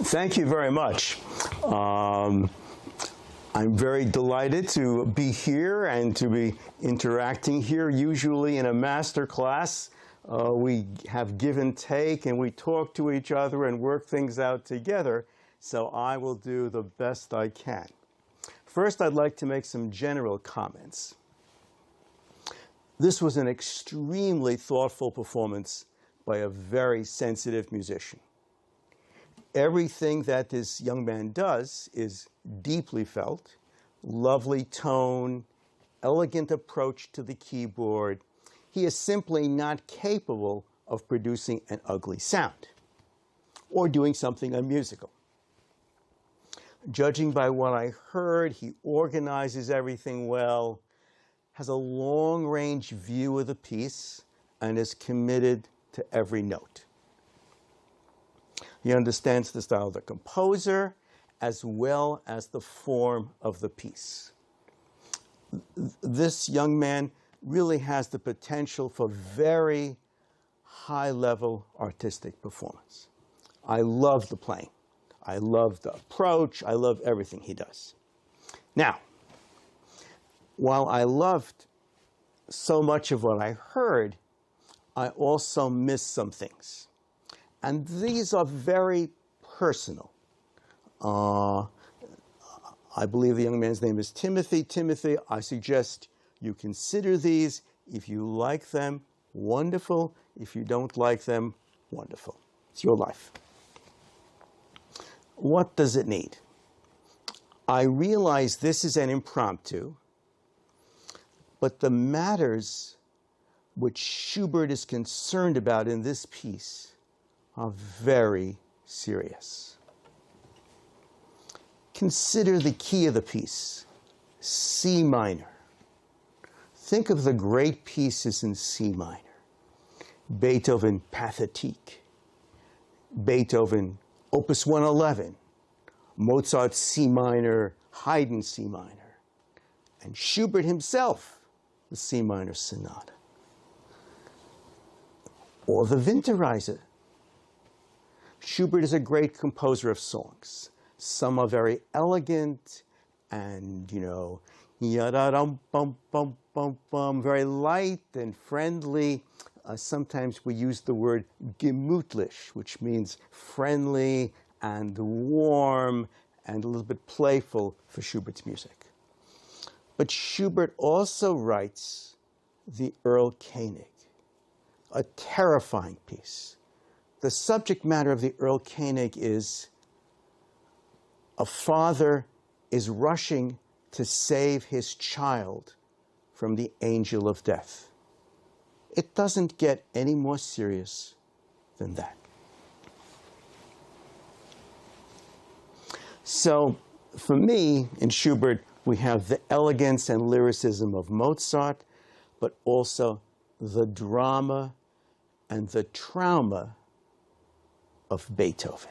Thank you very much. I'm very delighted to be here and to be interacting here. Usually in a master class, we have give and take and we talk to each other and work things out together. So I will do the best I can. First, I'd like to make some general comments. This was an extremely thoughtful performance by a very sensitive musician. Everything that this young man does is deeply felt, lovely tone, elegant approach to the keyboard. He is simply not capable of producing an ugly sound or doing something unmusical. Judging by what I heard, he organizes everything well, has a long-range view of the piece, and is committed to every note. He understands the style of the composer as well as the form of the piece. This young man really has the potential for very high-level artistic performance. I love the playing. I love the approach. I love everything he does. Now, while I loved so much of what I heard, I also missed some things. And these are very personal. I believe the young man's name is Timothy. Timothy, I suggest you consider these. If you like them, wonderful. If you don't like them, wonderful. It's your life. What does it need? I realize this is an impromptu, but the matters which Schubert is concerned about in this piece are very serious. Consider the key of the piece, C minor. Think of the great pieces in C minor. Beethoven Pathétique, Beethoven Opus 111, Mozart C minor, Haydn C minor, and Schubert himself, the C minor sonata. Or the Winterreise. Schubert is a great composer of songs. Some are very elegant and, yada-dum-bum-bum-bum-bum, very light and friendly. Sometimes we use the word gemütlich, which means friendly and warm and a little bit playful for Schubert's music. But Schubert also writes the Erlkönig, a terrifying piece. The subject matter of the Erlkönig is a father is rushing to save his child from the angel of death. It doesn't get any more serious than that. So for me, in Schubert, we have the elegance and lyricism of Mozart, but also the drama and the trauma of Beethoven.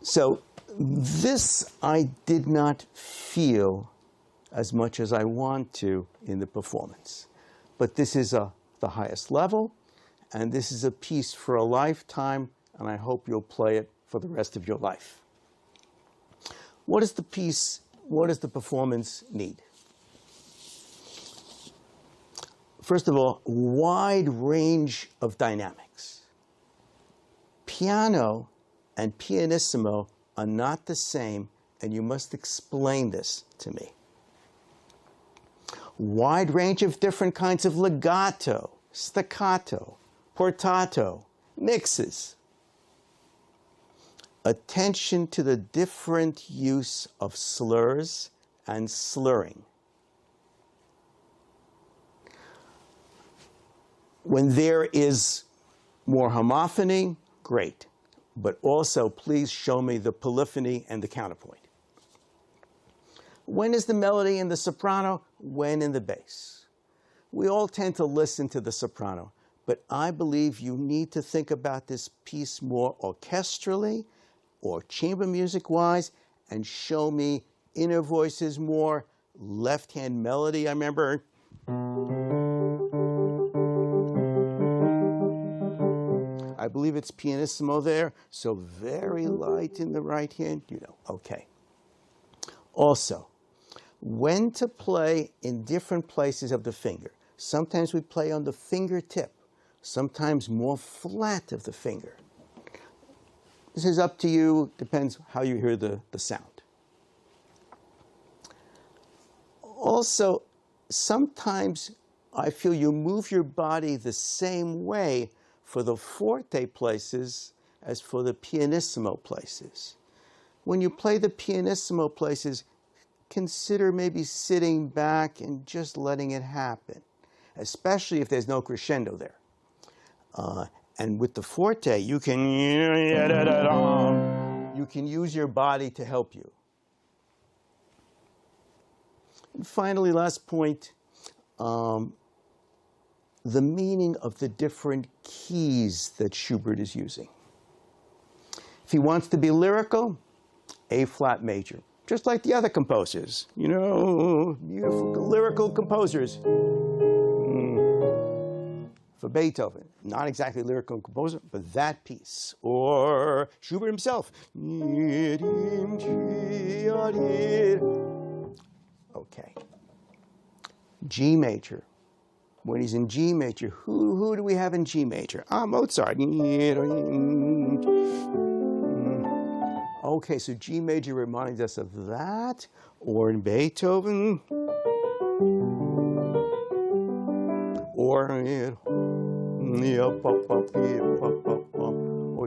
So this I did not feel as much as I want to in the performance. But this is the highest level, and this is a piece for a lifetime, and I hope you'll play it for the rest of your life. What does the performance need? First of all, wide range of dynamics. Piano and pianissimo are not the same, and you must explain this to me. Wide range of different kinds of legato, staccato, portato, mixes. Attention to the different use of slurs and slurring. When there is more homophony, great. But also, please show me the polyphony and the counterpoint. When is the melody in the soprano? When in the bass? We all tend to listen to the soprano, but I believe you need to think about this piece more orchestrally or chamber music-wise and show me inner voices more, left-hand melody, I remember. I believe it's pianissimo there, so very light in the right hand, you know, okay. Also, when to play in different places of the finger. Sometimes we play on the fingertip, sometimes more flat of the finger. This is up to you, depends how you hear the sound. Also, sometimes I feel you move your body the same way for the forte places as for the pianissimo places. When you play the pianissimo places, consider maybe sitting back and just letting it happen, especially if there's no crescendo there. And with the forte, you can use your body to help you. And finally, last point, the meaning of the different keys that Schubert is using. If he wants to be lyrical, A flat major, just like the other composers, you know, beautiful lyrical composers. For Beethoven, not exactly a lyrical composer, but that piece. Or Schubert himself. Okay. G major. When he's in G major, who do we have in G major? Mozart. Okay, so G major reminds us of that. Or in Beethoven. Or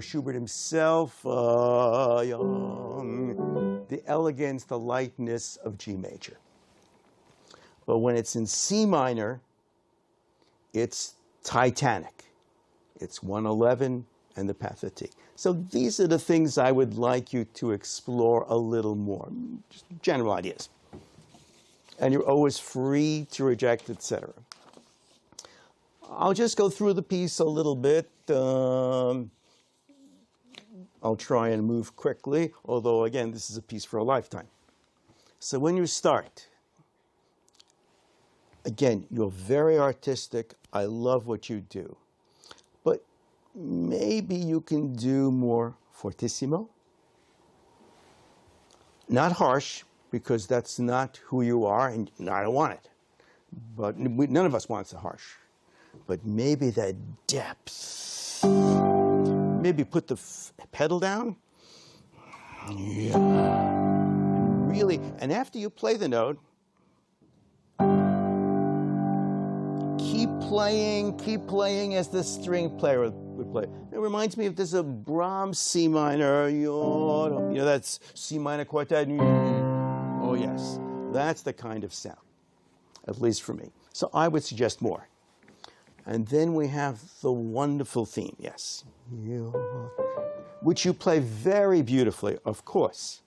Schubert himself, the elegance, the lightness of G major. But when it's in C minor, it's titanic. It's 111 and the pathetique. So these are the things I would like you to explore a little more, just general ideas. And you're always free to reject, etc. I'll just go through the piece a little bit. I'll try and move quickly, although, again, this is a piece for a lifetime. So when you start, again, you're very artistic. I love what you do. But maybe you can do more fortissimo. Not harsh, because that's not who you are, and I don't want it. But none of us wants the harsh. But maybe that depth. Maybe put the pedal down. Yeah. And really, and after you play the note, keep playing as the string player would play. It reminds me of there's a Brahms C minor, you know, that's C minor quartet. Oh yes, that's the kind of sound, at least for me. So I would suggest more. And then we have the wonderful theme, yes, which you play very beautifully, of course.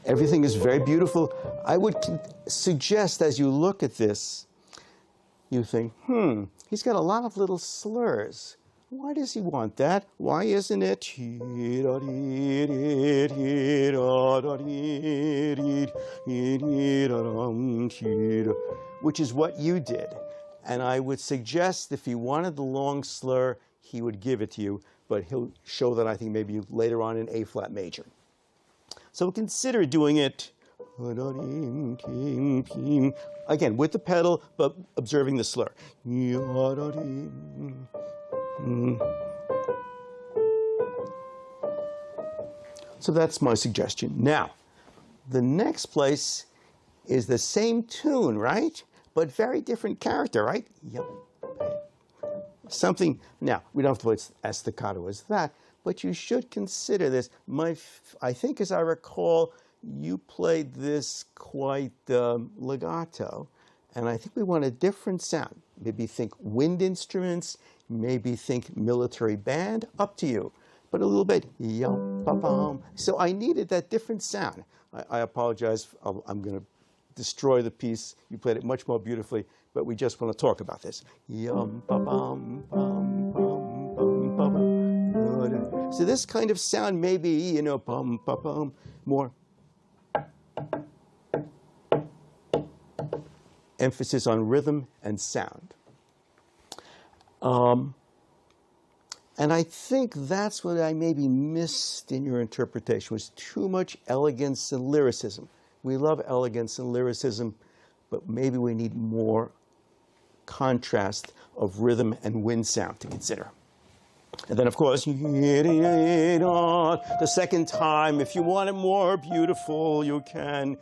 Everything is very beautiful. I would suggest as you look at this, you think, he's got a lot of little slurs. Why does he want that? Why isn't it? Which is what you did. And I would suggest if he wanted the long slur, he would give it to you, but he'll show that, I think, maybe later on in A flat major. So consider doing it, again, with the pedal, but observing the slur. So that's my suggestion. Now, the next place is the same tune, right? But very different character, right? Yep. Something, now, we don't have to play as staccato as that, but you should consider this. I think, as I recall, you played this quite legato, and I think we want a different sound. Maybe think wind instruments, maybe think military band, up to you. But a little bit, so I needed that different sound. I apologize, I'm going to destroy the piece. You played it much more beautifully, but we just want to talk about this. So this kind of sound, maybe, you know, more. emphasis on rhythm and sound. And I think that's what I maybe missed in your interpretation, was too much elegance and lyricism. We love elegance and lyricism, but maybe we need more contrast of rhythm and wind sound to consider. And then, of course, the second time, if you want it more beautiful, you can.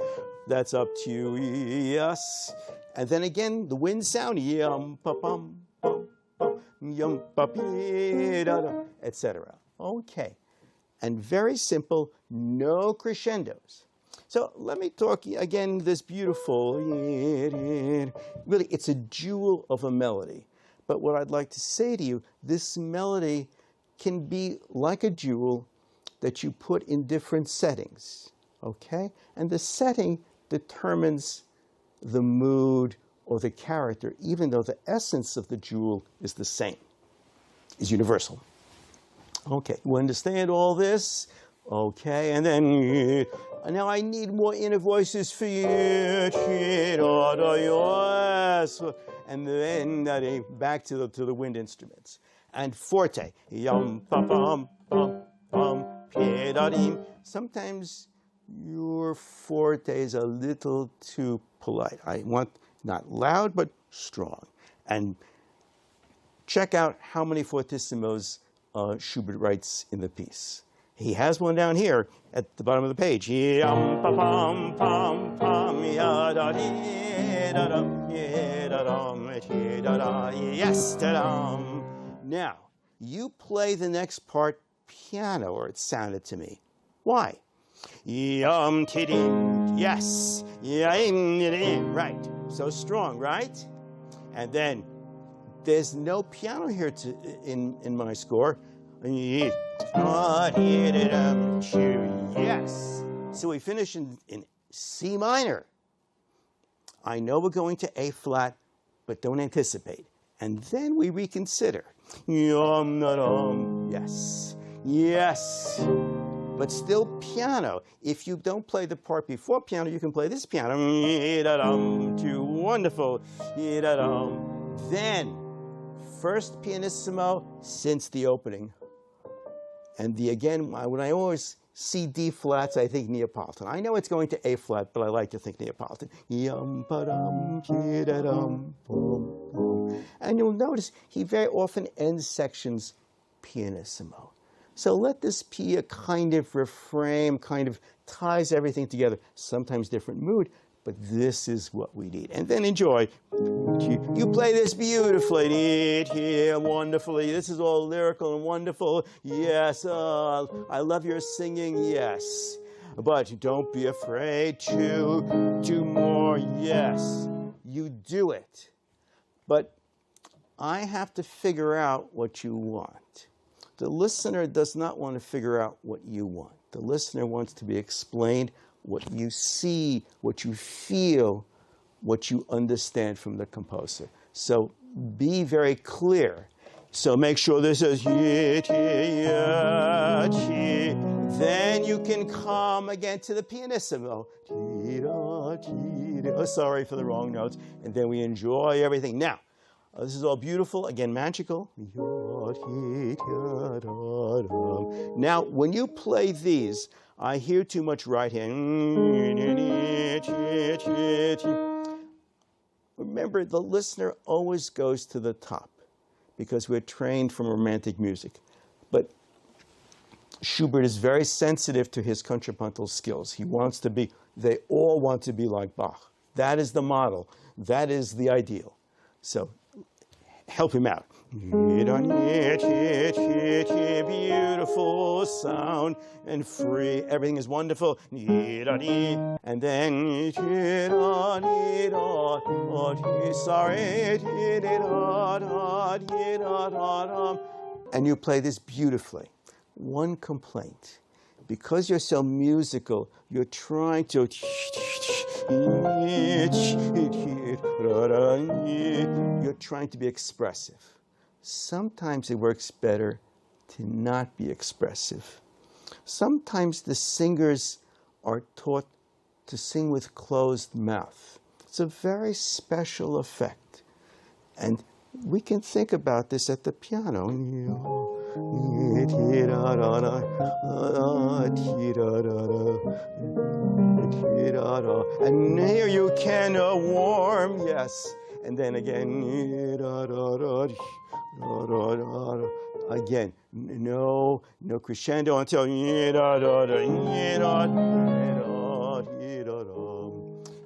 That's up to you, yes. And then again, the wind sound, yum, pa pum, pum, pum, yum, pa pi, da, da, etc. Okay. And very simple, no crescendos. So let me talk again, this beautiful, really, it's a jewel of a melody. But what I'd like to say to you, this melody can be like a jewel that you put in different settings, okay? And the setting determines the mood or the character, even though the essence of the jewel is the same, is universal. Okay, you understand all this? Okay, and then, now I need more inner voices for you. And then back to the wind instruments. And forte. Yum, pum, pum, pum, pum, sometimes your forte is a little too polite. I want not loud, but strong. And check out how many fortissimos Schubert writes in the piece. He has one down here at the bottom of the page. Yum, pa, pum, pum, pum, ya, da, dee, da, dum, ya, da, dum, da, da, yes, da, dum. Now, you play the next part piano, or it sounded to me. Why? Yum, ti, dee, yes, right. So strong, right? And then there's no piano here in my score. Yes. So we finish in C minor. I know we're going to A flat, but don't anticipate. And then we reconsider. Yes. Yes. But still piano. If you don't play the part before piano, you can play this piano. Too wonderful. Then, first pianissimo since the opening. And again, when I always see D flats, I think Neapolitan. I know it's going to A flat, but I like to think Neapolitan. And you'll notice he very often ends sections pianissimo. So let this be a kind of refrain, kind of ties everything together. Sometimes different mood, but this is what we need. And then enjoy. You play this beautifully, wonderfully. This is all lyrical and wonderful. Yes, I love your singing, yes. But don't be afraid to do more, yes. You do it. But I have to figure out what you want. The listener does not want to figure out what you want. The listener wants to be explained what you see, what you feel, what you understand from the composer. So be very clear. So make sure this is then you can come again to the pianissimo. Oh, sorry for the wrong notes. And then we enjoy everything. Now, this is all beautiful, again, magical. Now, when you play these, I hear too much right hand. Remember, the listener always goes to the top because we're trained from romantic music. But Schubert is very sensitive to his contrapuntal skills. They all want to be like Bach. That is the model. That is the ideal. So help him out. Beautiful sound and free. Everything is wonderful. And then sorry. And you play this beautifully. One complaint. Because you're so musical, you're trying to be expressive. Sometimes it works better to not be expressive. Sometimes the singers are taught to sing with closed mouth. It's a very special effect. And we can think about this at the piano. And here you can warm, yes. And then again, again, no crescendo until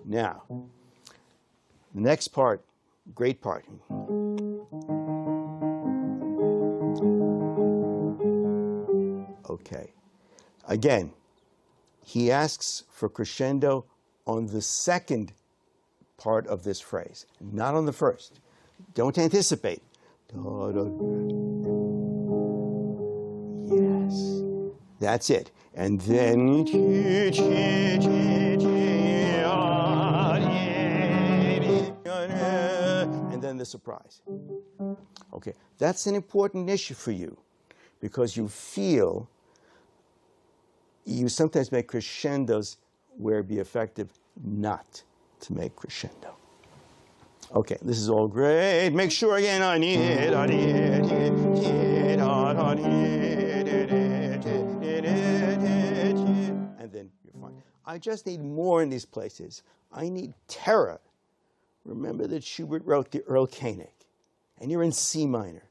now. The next part, great part. Okay. Again, he asks for crescendo on the second part of this phrase, not on the first. Don't anticipate. Yes, that's it. And then, and then the surprise. Okay, that's an important issue for you because you feel you sometimes make crescendos where it'd be effective not to make crescendo. Okay, this is all great. Make sure again, and then you're fine. I just need more in these places. I need terror. Remember that Schubert wrote the Earl Koenig, and you're in C minor.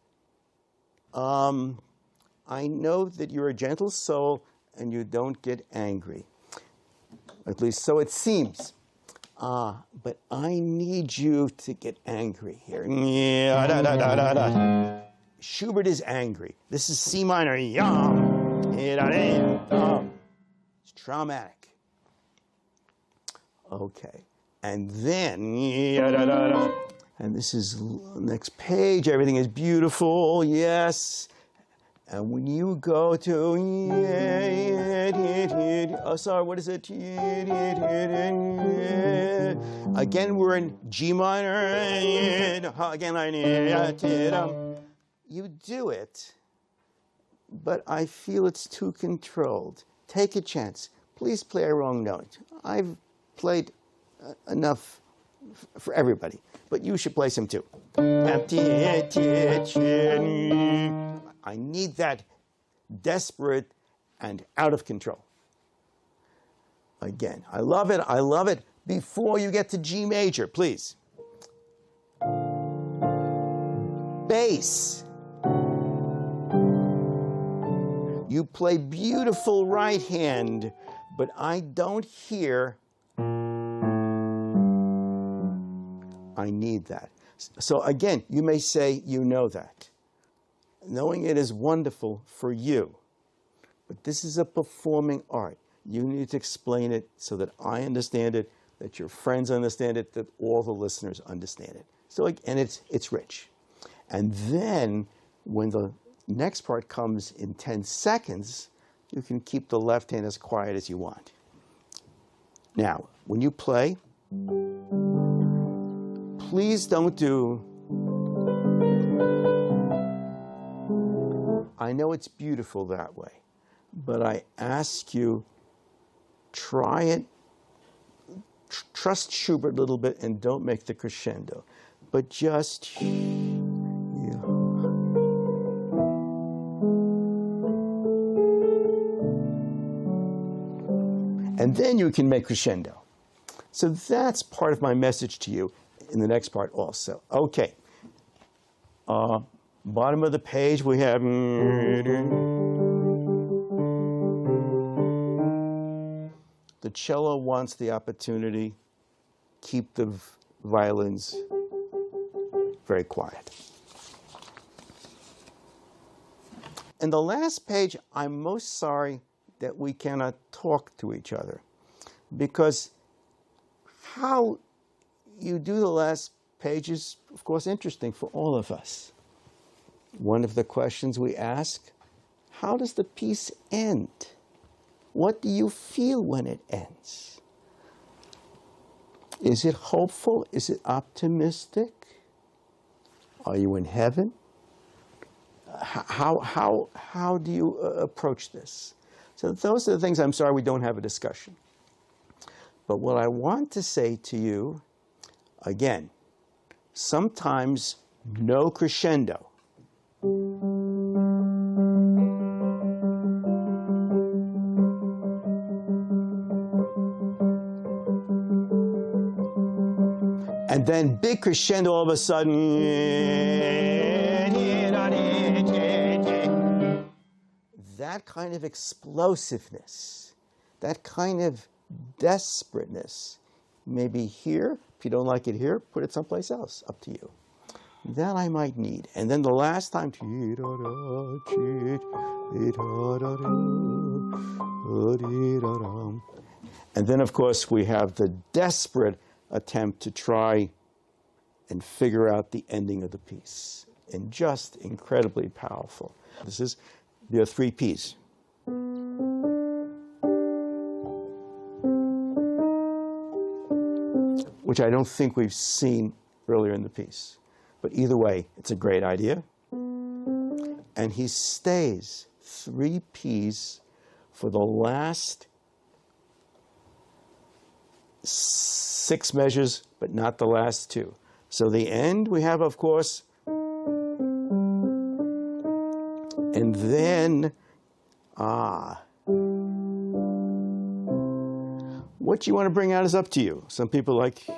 I know that you're a gentle soul and you don't get angry. At least so it seems. But I need you to get angry here. Schubert is angry. This is C minor. It's traumatic. Okay. And then, and this is the next page. Everything is beautiful. Yes. And when you go to, oh, sorry, what is it? Again, we're in G minor. Again, you do it, but I feel it's too controlled. Take a chance. Please play a wrong note. I've played enough for everybody, but you should play some too. I need that desperate and out of control. Again, I love it, I love it. Before you get to G major, please. Bass. You play beautiful right hand, but I don't hear. I need that. So again, you may say you know that. Knowing it is wonderful for you, but this is a performing art. You need to explain it so that I understand it, that your friends understand it, that all the listeners understand it. So, and it's rich. And then when the next part comes in 10 seconds, you can keep the left hand as quiet as you want. Now, when you play, please don't do. I know it's beautiful that way, but I ask you, try it, trust Schubert a little bit and don't make the crescendo, but just, and then you can make crescendo. So that's part of my message to you in the next part also. Okay. Bottom of the page, we have the cello wants the opportunity. Keep the violins very quiet. And the last page, I'm most sorry that we cannot talk to each other, because how you do the last page is, of course, interesting for all of us. One of the questions we ask, how does the piece end? What do you feel when it ends? Is it hopeful? Is it optimistic? Are you in heaven? How do you approach this? So those are the things I'm sorry we don't have a discussion. But what I want to say to you Again, sometimes no crescendo. And then big crescendo all of a sudden. That kind of explosiveness, that kind of desperateness, maybe here. If you don't like it here, put it someplace else, up to you. That I might need. And then the last time, and then of course we have the desperate attempt to try and figure out the ending of the piece. And just incredibly powerful. There are 3 Ps. Which I don't think we've seen earlier in the piece. But either way, it's a great idea. And he stays 3 Ps for the last 6 measures, but not the last 2. So the end we have, of course, and then, what you want to bring out is up to you. Some people like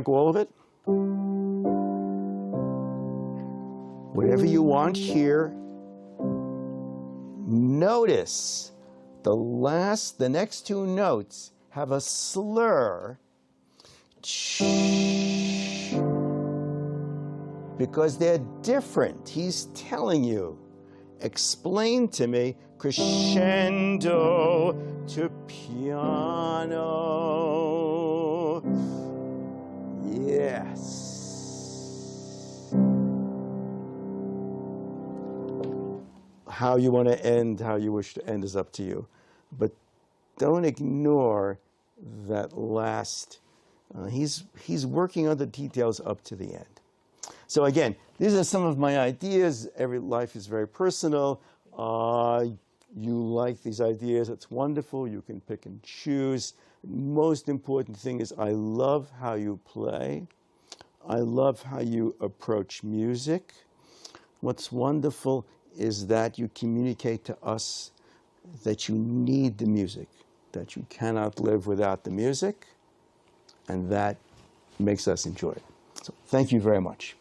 all of it. Whatever you want here. Notice the next 2 notes have a slur because they're different. He's telling you, explain to me crescendo to piano. Yes. How you want to end, how you wish to end is up to you. But don't ignore that last. He's working on the details up to the end. So again, these are some of my ideas. Every life is very personal. You like these ideas, it's wonderful. You can pick and choose. Most important thing is I love how you play. I love how you approach music. What's wonderful is that you communicate to us that you need the music, that you cannot live without the music, and that makes us enjoy it. So thank you very much.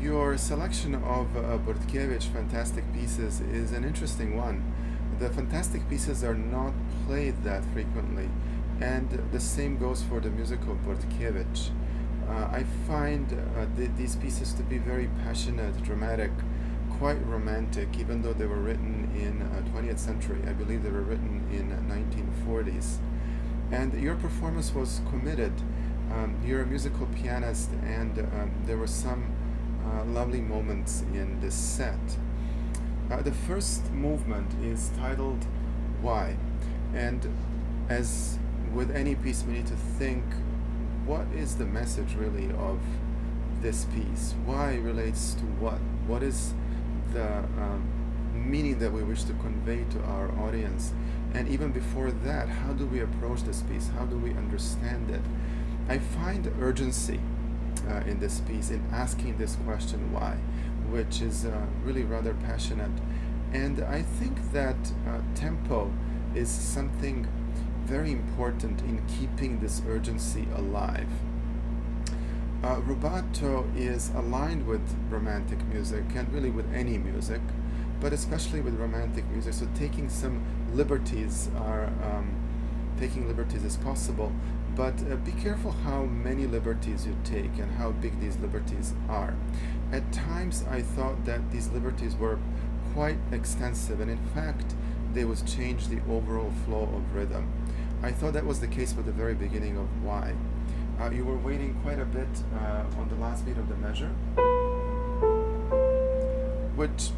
Your selection of Bortkiewicz fantastic pieces is an interesting one. The fantastic pieces are not played that frequently, and the same goes for the music of Bortkiewicz. I find these pieces to be very passionate, dramatic, quite romantic, even though they were written in 20th century. I believe they were written in 1940s. And your performance was committed. You're a musical pianist, and there were some lovely moments in this set. The first movement is titled Why? And as with any piece, we need to think, what is the message really of this piece? Why relates to what? What is the meaning that we wish to convey to our audience? And even before that, how do we approach this piece? How do we understand it? I find urgency in this piece, in asking this question why, which is really rather passionate. And I think that tempo is something very important in keeping this urgency alive. Rubato is aligned with romantic music, and really with any music, but especially with romantic music. So taking some liberties is possible, but be careful how many liberties you take and how big these liberties are. At times I thought that these liberties were quite extensive, and in fact they would change the overall flow of rhythm. I thought that was the case with the very beginning of Why. You were waiting quite a bit on the last beat of the measure, which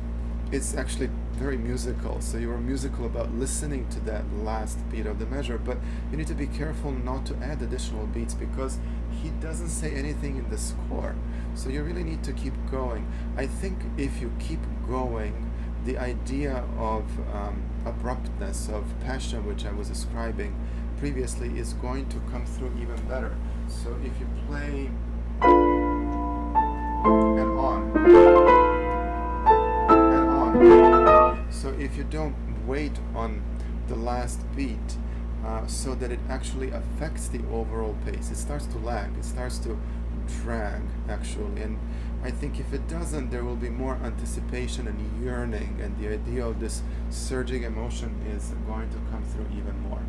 is actually very musical. So you were musical about listening to that last beat of the measure, but you need to be careful not to add additional beats because he doesn't say anything in the score. So you really need to keep going. I think if you keep going, the idea of abruptness, of passion, which I was describing previously, is going to come through even better. So if you play and on, so if you don't wait on the last beat so that it actually affects the overall pace, it starts to lag, it starts to drag actually, and I think if it doesn't, there will be more anticipation and yearning, and the idea of this surging emotion is going to come through even more.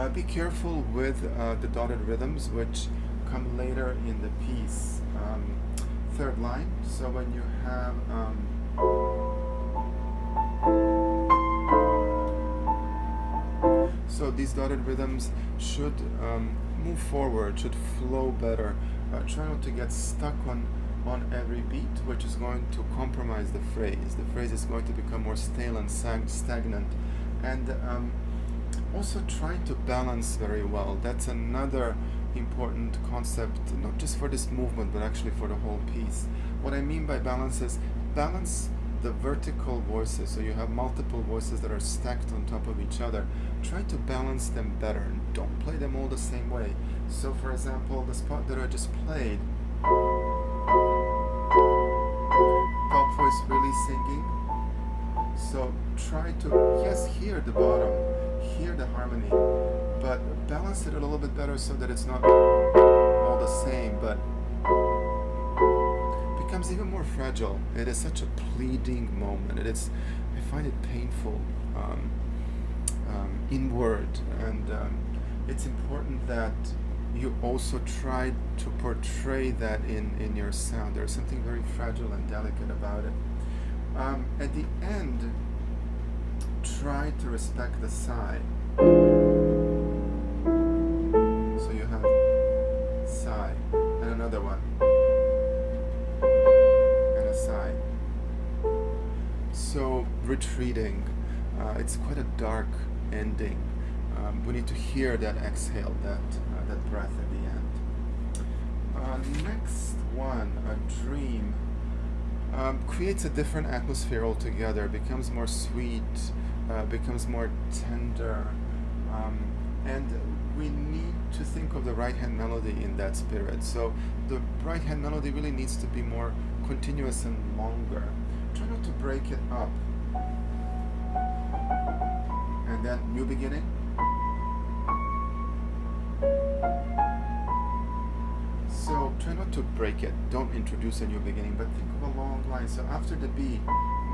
Be careful with the dotted rhythms, which come later in the piece. Third line, so when you have so these dotted rhythms should move forward, should flow better. Try not to get stuck on every beat, which is going to compromise the phrase. The phrase is going to become more stale and stagnant. And also try to balance very well. That's another important concept, not just for this movement, but actually for the whole piece. What I mean by balance is balance the vertical voices, so you have multiple voices that are stacked on top of each other. Try to balance them better and don't play them all the same way. So for example, the spot that I just played, top voice really singing, so try to, yes, hear the bottom, hear the harmony, but balance it a little bit better so that it's not all the same, but becomes even more fragile. It is such a pleading moment. I find it painful inward, and it's important that you also try to portray that in your sound. There's something very fragile and delicate about it. At the end, try to respect the sigh. So you have sigh, and another one, and a sigh. So retreating, it's quite a dark ending. We need to hear that exhale, that breath at the end. Next one, a dream, creates a different atmosphere altogether, becomes more sweet, becomes more tender, and we need to think of the right hand melody in that spirit. So the right hand melody really needs to be more continuous and longer. Try not to break it up. And then new beginning. So try not to break it. Don't introduce a new beginning, but think of a long line. So after the B,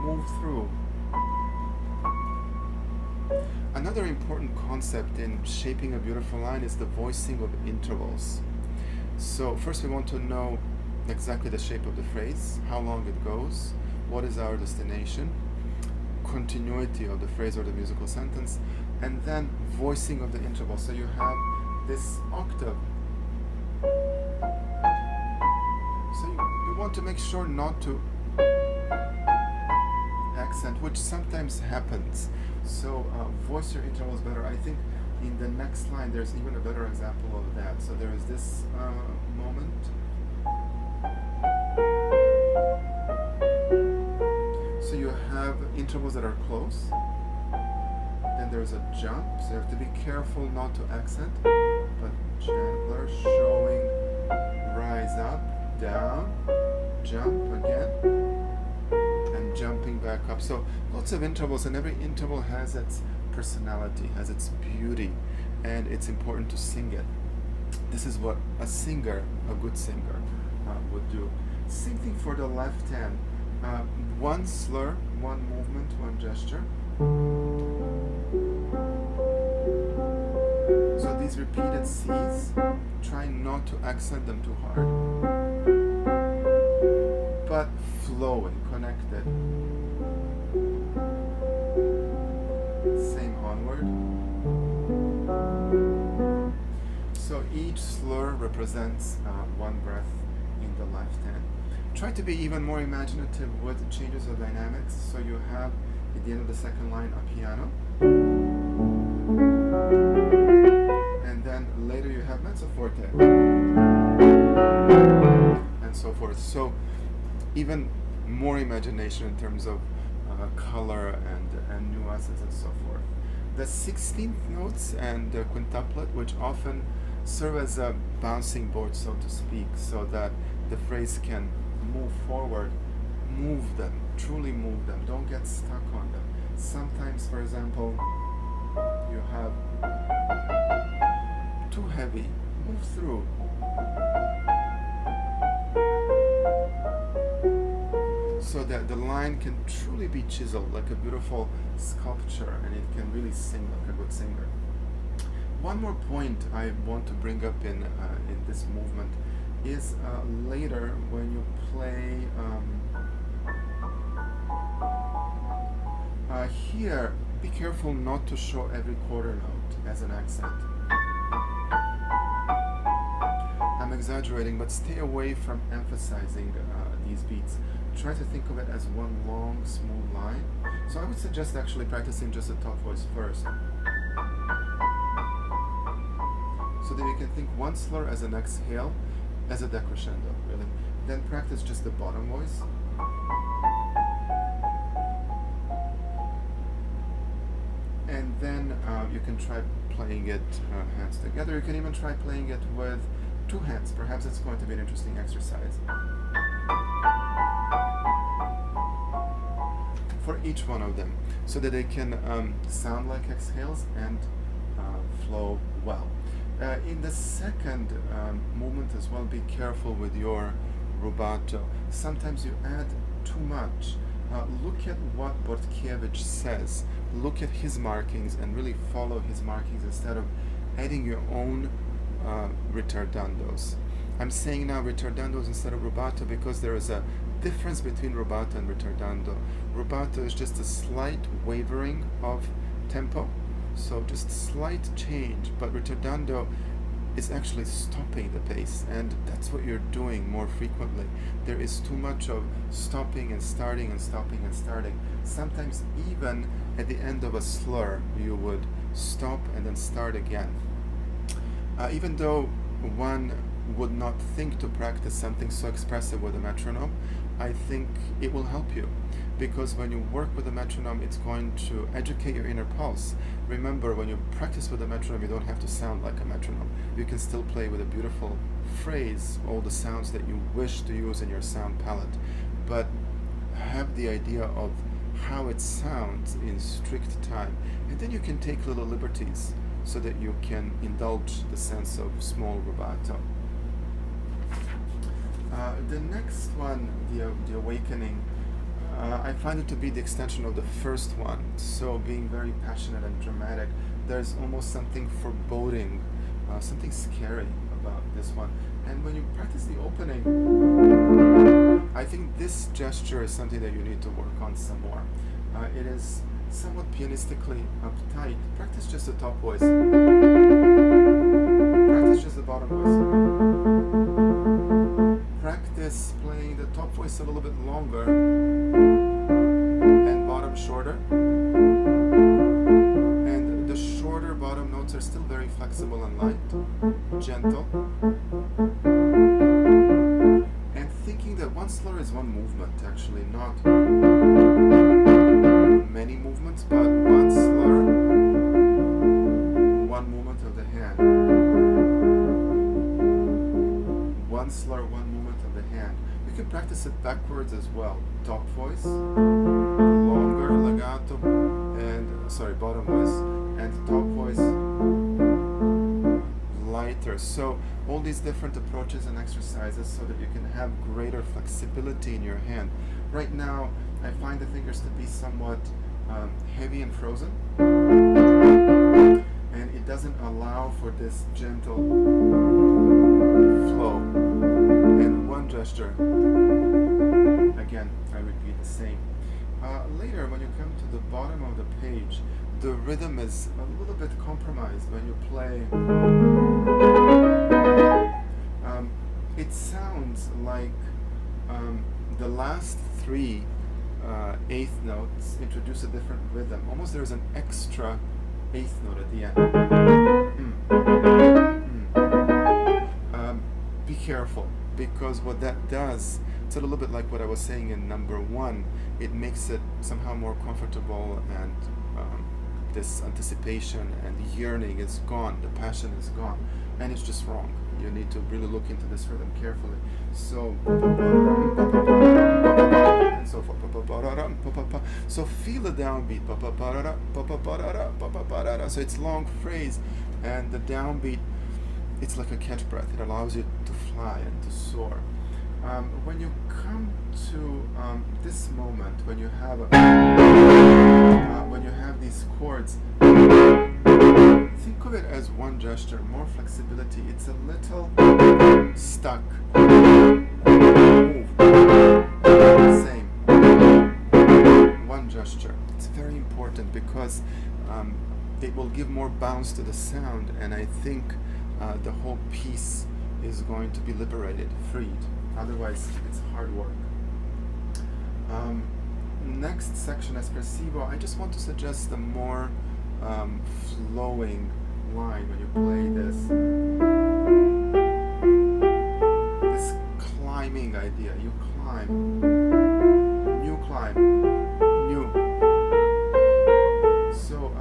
move through. Another important concept in shaping a beautiful line is the voicing of intervals. So first we want to know exactly the shape of the phrase, how long it goes, what is our destination, continuity of the phrase or the musical sentence, and then voicing of the interval. So you have this octave. So you want to make sure not to accent, which sometimes happens. So voice your intervals better. I think in the next line there's even a better example of that. So there is this moment. So you have intervals that are close. Then there's a jump. So you have to be careful not to accent, but gentler, showing, rise up, down, jump again, and jumping back up. So lots of intervals, and every interval has its personality, has its beauty, and it's important to sing it. This is what a singer, a good singer, would do. Same thing for the left hand. One slur, one movement, one gesture. So these repeated C's, try not to accent them too hard, but flowing, connected. Same onward. So each slur represents one breath in the left hand. Try to be even more imaginative with changes of dynamics. So you have at the end of the second line a piano, and then later you have mezzo forte, and so forth. So even more imagination in terms of color and nuances and so forth. The 16th notes and the quintuplet, which often serve as a bouncing board, so to speak, so that the phrase can move forward. Move them, truly move them. Don't get stuck on them. Sometimes, for example, you have too heavy. Move through. that the line can truly be chiseled like a beautiful sculpture, and it can really sing like a good singer. One more point I want to bring up in this movement is later when you play here, be careful not to show every quarter note as an accent. I'm exaggerating, but stay away from emphasizing these beats. Try to think of it as one long, smooth line. So I would suggest actually practicing just the top voice first, so that you can think one slur as an exhale, as a decrescendo, really. Then practice just the bottom voice. And then you can try playing it hands together. You can even try playing it with two hands. Perhaps it's going to be an interesting exercise for each one of them, so that they can sound like exhales and flow well. In the second movement as well, be careful with your rubato. Sometimes you add too much. Look at what Bortkiewicz says. Look at his markings and really follow his markings instead of adding your own ritardandos. I'm saying now ritardandos instead of rubato because there is a difference between rubato and ritardando. Rubato is just a slight wavering of tempo, so just slight change, but ritardando is actually stopping the pace, and that's what you're doing more frequently. There is too much of stopping and starting and stopping and starting. Sometimes even at the end of a slur you would stop and then start again. Even though one would not think to practice something so expressive with a metronome, I think it will help you, because when you work with a metronome, it's going to educate your inner pulse. Remember, when you practice with a metronome, you don't have to sound like a metronome. You can still play with a beautiful phrase, all the sounds that you wish to use in your sound palette, but have the idea of how it sounds in strict time, and then you can take little liberties so that you can indulge the sense of small rubato. The next one, the awakening, I find it to be the extension of the first one. So being very passionate and dramatic, there's almost something foreboding, something scary about this one. And when you practice the opening, I think this gesture is something that you need to work on some more. It is somewhat pianistically uptight. Practice just the top voice. Practice just the bottom voice. Practice playing the top voice a little bit longer and bottom shorter. And the shorter bottom notes are still very flexible and light, gentle. And thinking that one slur is one movement, actually, not many movements, but one slur, one movement of the hand. One slur, one movement of the hand. You can practice it backwards as well. Top voice, longer legato, and bottom voice, and top voice, lighter. So all these different approaches and exercises so that you can have greater flexibility in your hand. Right now, I find the fingers to be somewhat heavy and frozen, and it doesn't allow for this gentle flow. And one gesture, again, I repeat the same. Later, when you come to the bottom of the page, the rhythm is a little bit compromised when you play. It sounds like the last three eighth notes introduce a different rhythm. Almost there's an extra eighth note at the end. Be careful, because what that does, it's a little bit like what I was saying in number one. It makes it somehow more comfortable, and this anticipation and yearning is gone, the passion is gone, and it's just wrong. You need to really look into this rhythm carefully. So, and so forth. So feel the downbeat. So it's long phrase, and the downbeat, it's like a catch breath. It allows you to fly and to soar. When you come to this moment, when you have these chords, think of it as one gesture, more flexibility. It's a little stuck. Move. Same. One gesture. It's very important because it will give more bounce to the sound, and I think the whole piece is going to be liberated, freed. Otherwise, it's hard work. Next section, espressivo. I just want to suggest a more flowing line when you play this. This climbing idea. You climb, new climb, new. So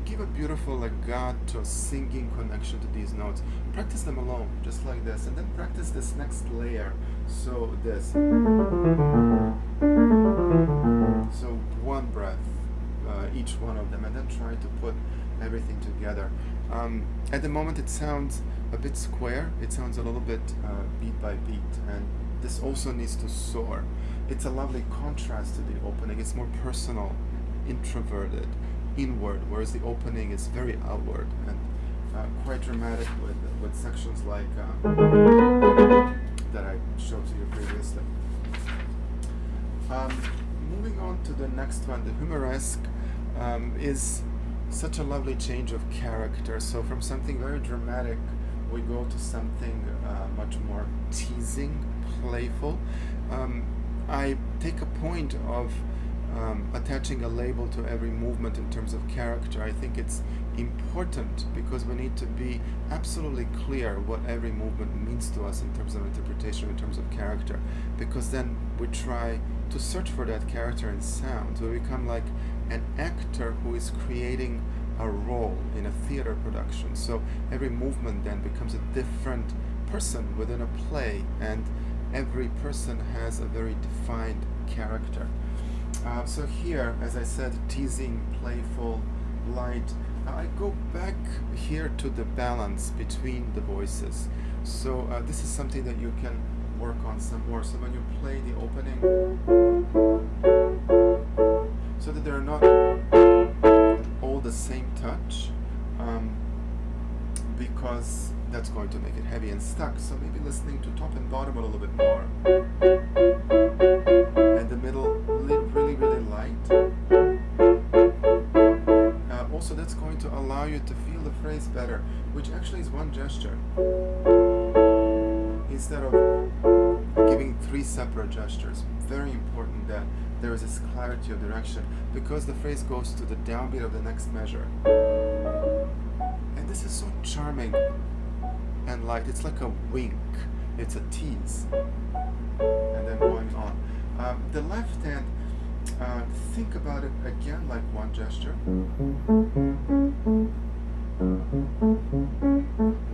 give a beautiful legato singing connection to these notes. Practice them alone, just like this, and then practice this next layer. So this. So one breath, each one of them, and then try to put everything together. At the moment it sounds a bit square, it sounds a little bit beat by beat, and this also needs to soar. It's a lovely contrast to the opening. It's more personal, introverted, inward, whereas the opening is very outward and quite dramatic with sections like that I showed to you previously. Moving on to the next one, the humoresque is such a lovely change of character. So from something very dramatic, we go to something much more teasing, playful. I take a point of attaching a label to every movement in terms of character. I think it's important because we need to be absolutely clear what every movement means to us in terms of interpretation, in terms of character, because then we try to search for that character in sound. We become like an actor who is creating a role in a theater production. So every movement then becomes a different person within a play, and every person has a very defined character. So here, as I said, teasing, playful, light. I go back here to the balance between the voices. So this is something that you can work on some more. So when you play the opening, so that they're not all the same touch, because that's going to make it heavy and stuck. So maybe listening to top and bottom a little bit more. And the middle, really, really light. Also, that's going to allow you to feel the phrase better, which actually is one gesture. Instead of giving three separate gestures. Very important that there is this clarity of direction, because the phrase goes to the downbeat of the next measure. And this is so charming and light. It's like a wink. It's a tease. And then going on. The left hand, think about it again like one gesture.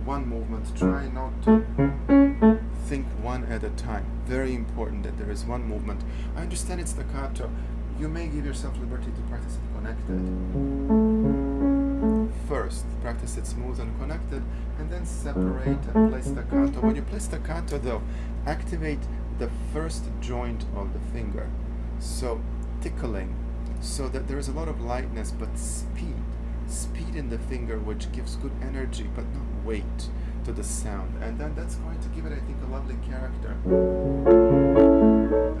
One movement. Try not to think one at a time. Very important that there is one movement. I understand it's staccato. You may give yourself liberty to practice it connected. First, practice it smooth and connected, and then separate and play staccato. When you play staccato, though, activate the first joint of the finger. So, tickling, so that there is a lot of lightness, but speed. Speed in the finger, which gives good energy, but not weight to the sound. And then that's going to give it, I think, a lovely character.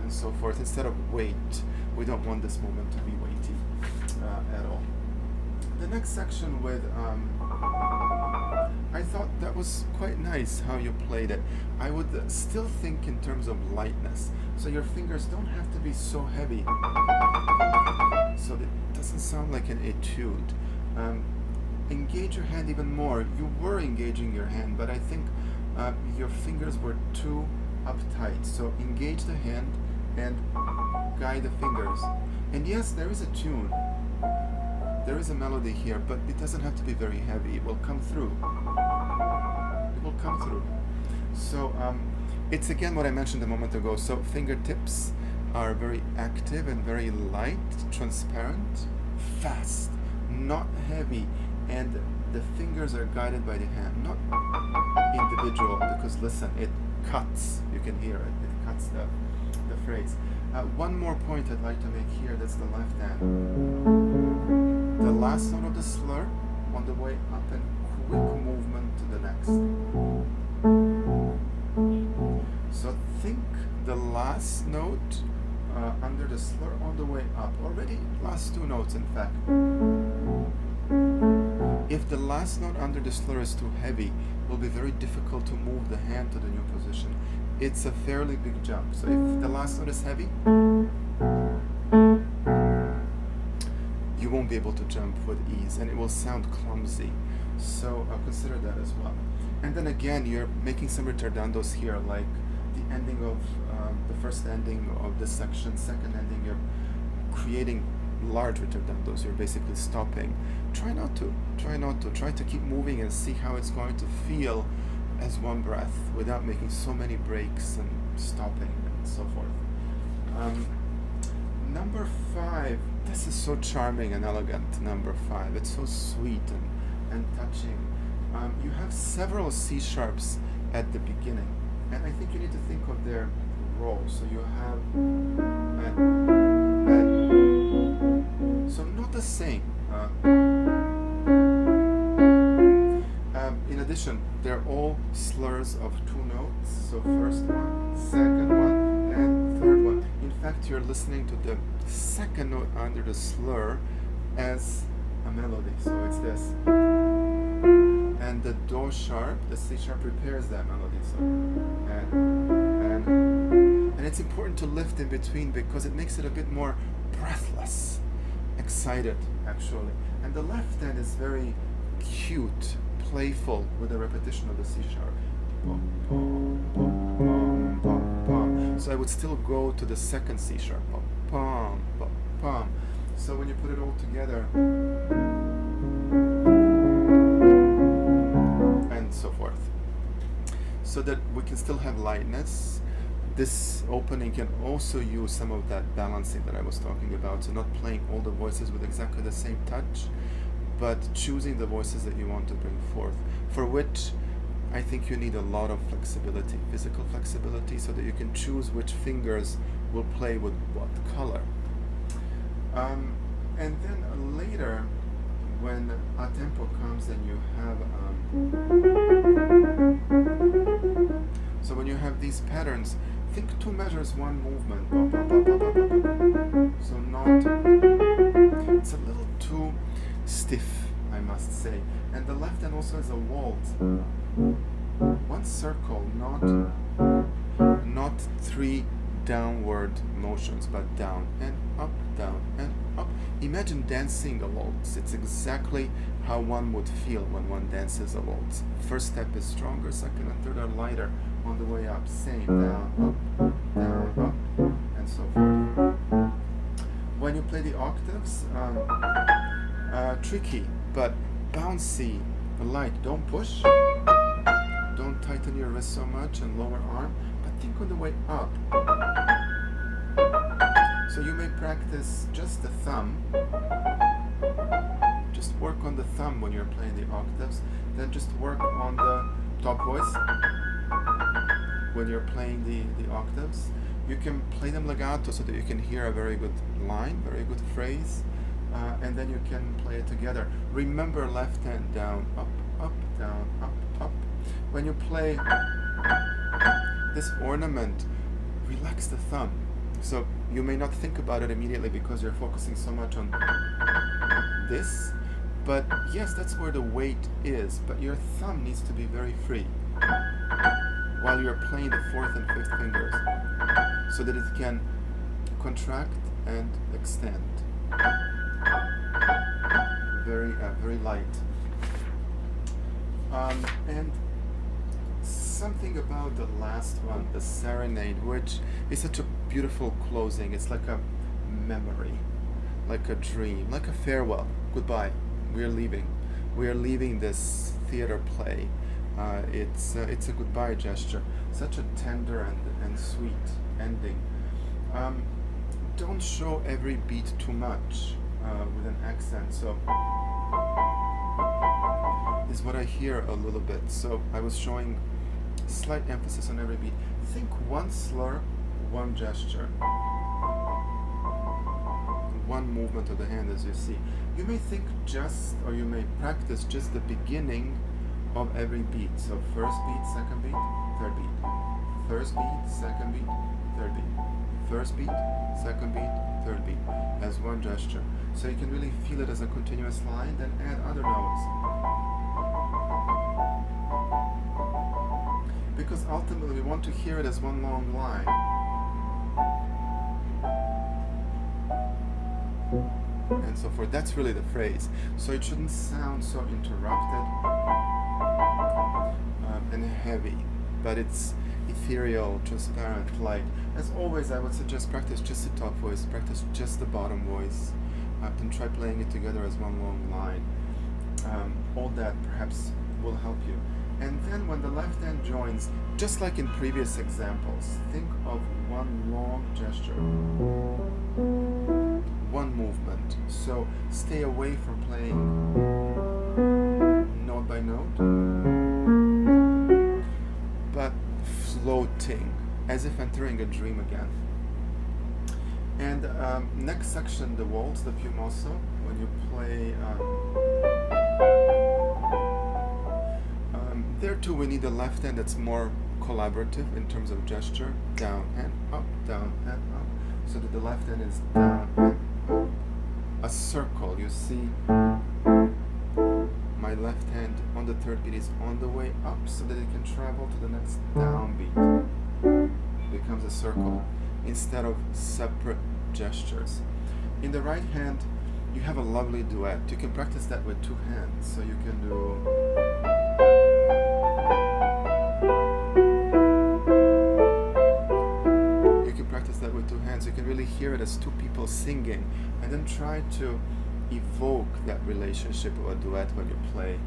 And so forth. Instead of weight, we don't want this movement to be weighty at all. The next section with, I thought that was quite nice how you played it. I would still think in terms of lightness. So your fingers don't have to be so heavy. So it doesn't sound like an etude. Engage your hand even more. You were engaging your hand, but I think your fingers were too uptight. So engage the hand and guide the fingers. And yes, there is a tune. There is a melody here, but it doesn't have to be very heavy. It will come through. It will come through. So it's again what I mentioned a moment ago. So fingertips are very active and very light, transparent, fast, not heavy, and the fingers are guided by the hand, not individual, because listen, it cuts. You can hear it. It cuts That's the phrase. One more point I'd like to make here, that's the left hand. The last note of the slur on the way up and quick movement to the next. So think the last note under the slur on the way up. Already last two notes, in fact. If the last note under the slur is too heavy, it will be very difficult to move the hand to the new position. It's a fairly big jump. So if the last note is heavy, you won't be able to jump with ease and it will sound clumsy. So consider that as well. And then again, you're making some retardandos here, like the ending of the first ending of this section, second ending, you're creating large retardandos. You're basically stopping. Try not to. Try to keep moving and see how it's going to feel as one breath without making so many breaks and stopping and so forth. Number 5, this is so charming and elegant, number 5. It's so sweet and touching. You have several C sharps at the beginning, and I think you need to think of their role. So you have, so not the same. In addition, they're all slurs of 2 notes. So first one, second one, and third one. In fact, you're listening to the second note under the slur as a melody. So it's this. And the do sharp, the C sharp prepares that melody. So and it's important to lift in between because it makes it a bit more breathless, excited actually. And the left hand is very cute, playful with the repetition of the C sharp. So I would still go to the second C sharp. So when you put it all together, and so forth, so that we can still have lightness. This opening can also use some of that balancing that I was talking about. So not playing all the voices with exactly the same touch, but choosing the voices that you want to bring forth, for which I think you need a lot of flexibility, physical flexibility, so that you can choose which fingers will play with what color. And then later, when a tempo comes and you have so when you have these patterns, think 2 measures, 1 movement. So not, it's a little too stiff, I must say. And the left hand also is a waltz. 1 circle, not 3 downward motions, but down and up, down and up. Imagine dancing a waltz. It's exactly how one would feel when one dances a waltz. First step is stronger, second and third are lighter. On the way up, same, down, up, and so forth. When you play the octaves, tricky, but bouncy, light. Don't push, don't tighten your wrist so much and lower arm, but think on the way up. So you may practice just the thumb, just work on the thumb when you're playing the octaves, then just work on the top voice when you're playing the octaves. You can play them legato so that you can hear a very good line, very good phrase, and then you can play it together. Remember left hand down, up, down, up. When you play this ornament, relax the thumb. So you may not think about it immediately because you're focusing so much on this, but yes, that's where the weight is, but your thumb needs to be very free while you're playing the 4th and 5th fingers, so that it can contract and extend. Very light. And something about the last one, the serenade, which is such a beautiful closing. It's like a memory, like a dream, like a farewell. Goodbye. We are leaving. We are leaving this theater play. It's a goodbye gesture. Such a tender and sweet ending. Don't show every beat too much with an accent. So is what I hear a little bit. So I was showing slight emphasis on every beat. Think 1 slur one gesture, one movement of the hand, as you see. You may think just, or you may practice just the beginning of every beat. So first beat, second beat, third beat. First beat, second beat, third beat. First beat, second beat, third beat, as one gesture. So you can really feel it as a continuous line, then add other notes. Because ultimately we want to hear it as one long line. And so forth. That's really the phrase. So it shouldn't sound so interrupted and heavy, but it's ethereal, transparent, light. As always, I would suggest practice just the top voice, practice just the bottom voice, and try playing it together as one long line. All that perhaps will help you. And then when the left hand joins, just like in previous examples, think of one long gesture, one movement. So stay away from playing note by note, but floating, as if entering a dream again. And next section, the waltz, the più mosso, when you play, there too we need a left hand that's more collaborative in terms of gesture, down and up, so that the left hand is down and up. A circle, you see my left hand on the third beat is on the way up so that it can travel to the next down beat. Becomes a circle instead of separate gestures. In the right hand, you have a lovely duet. You can practice that with two hands. So you can do with two hands. You can really hear it as two people singing, and then try to evoke that relationship of a duet when you play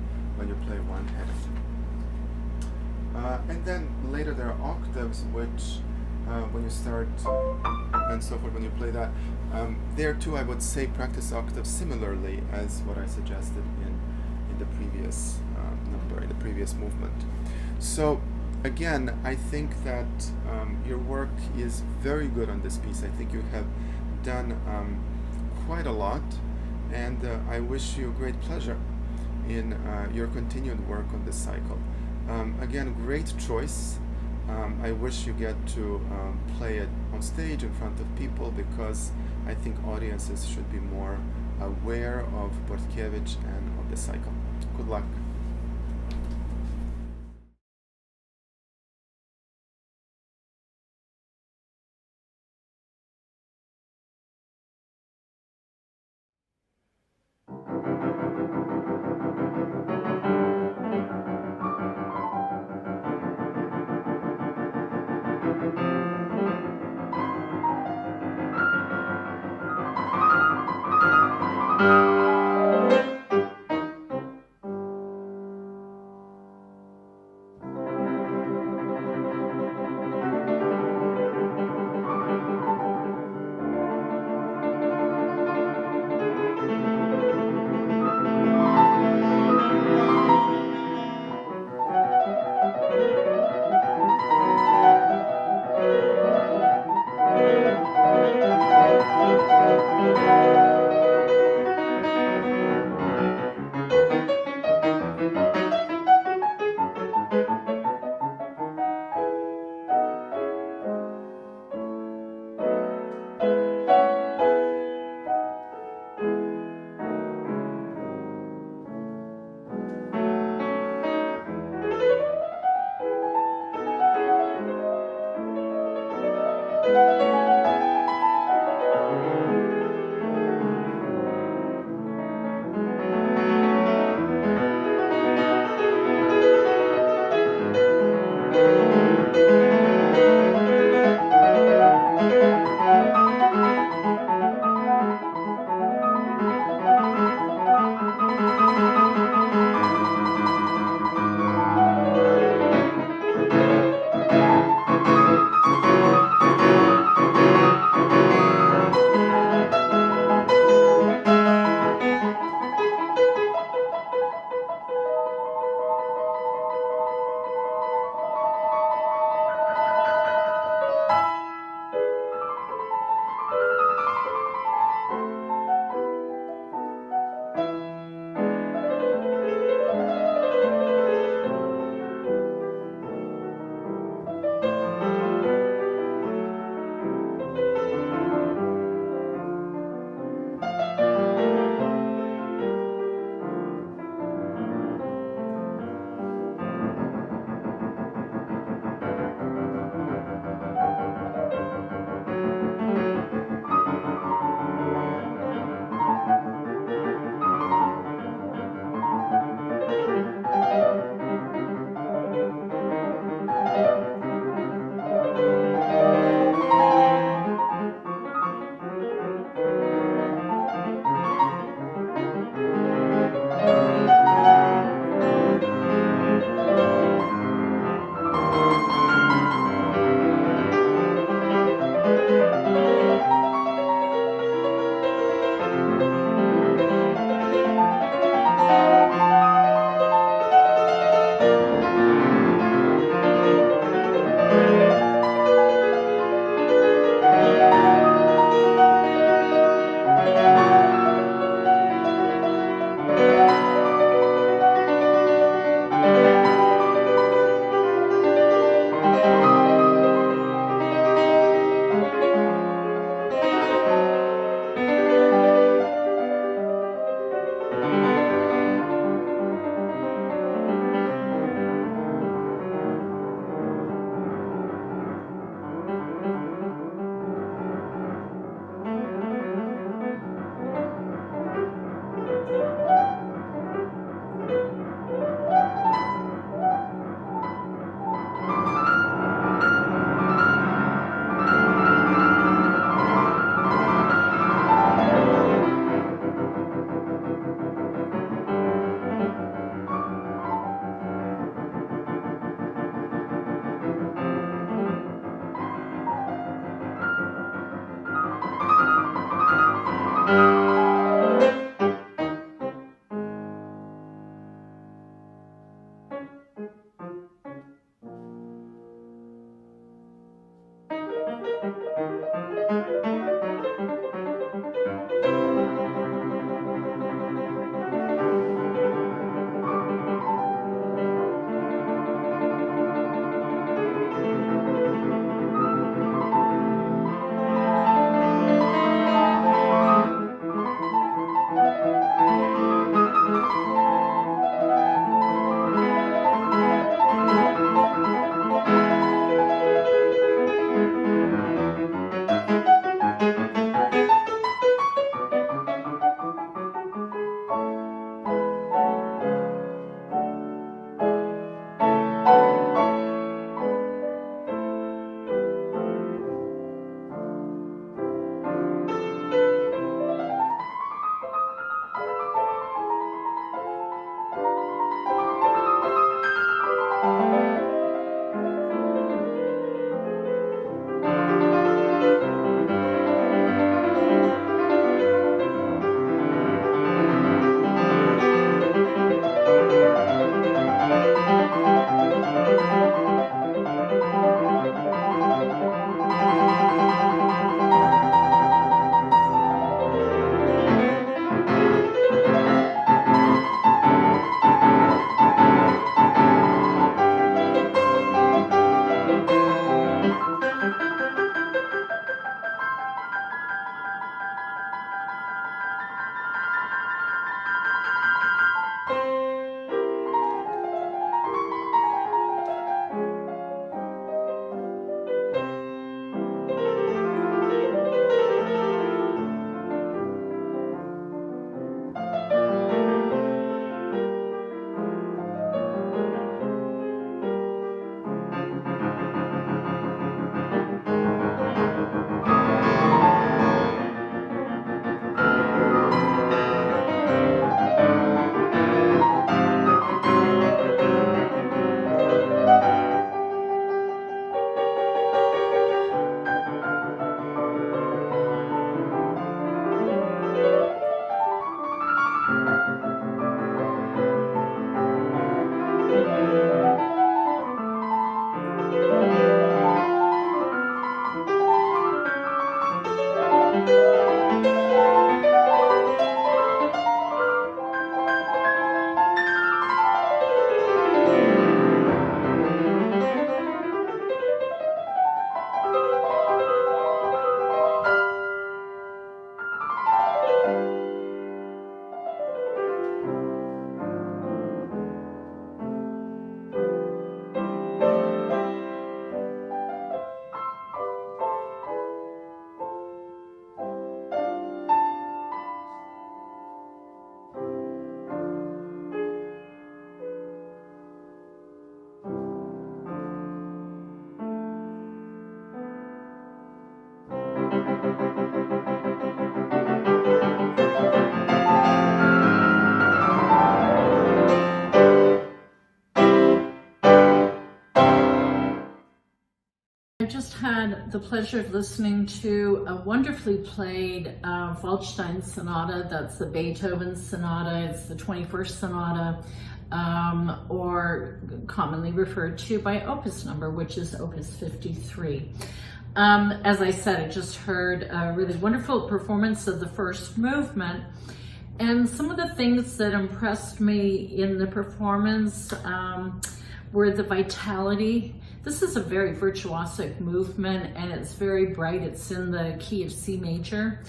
one hand. And then later there are octaves, which when you start and so forth, when you play that, there too I would say practice octaves similarly as what I suggested in the previous number, in the previous movement. So again, I think that your work is very good on this piece. I think you have done quite a lot, and I wish you great pleasure in your continued work on this cycle. Again, great choice. I wish you get to play it on stage in front of people, because I think audiences should be more aware of Bortkiewicz and of the cycle. Good luck. just had the pleasure of listening to a wonderfully played Waldstein Sonata. That's the Beethoven Sonata. It's the 21st Sonata, or commonly referred to by opus number, which is opus 53. As I said, I just heard a really wonderful performance of the first movement. And some of the things that impressed me in the performance were the vitality. This is a very virtuosic movement, and it's very bright. It's in the key of C major.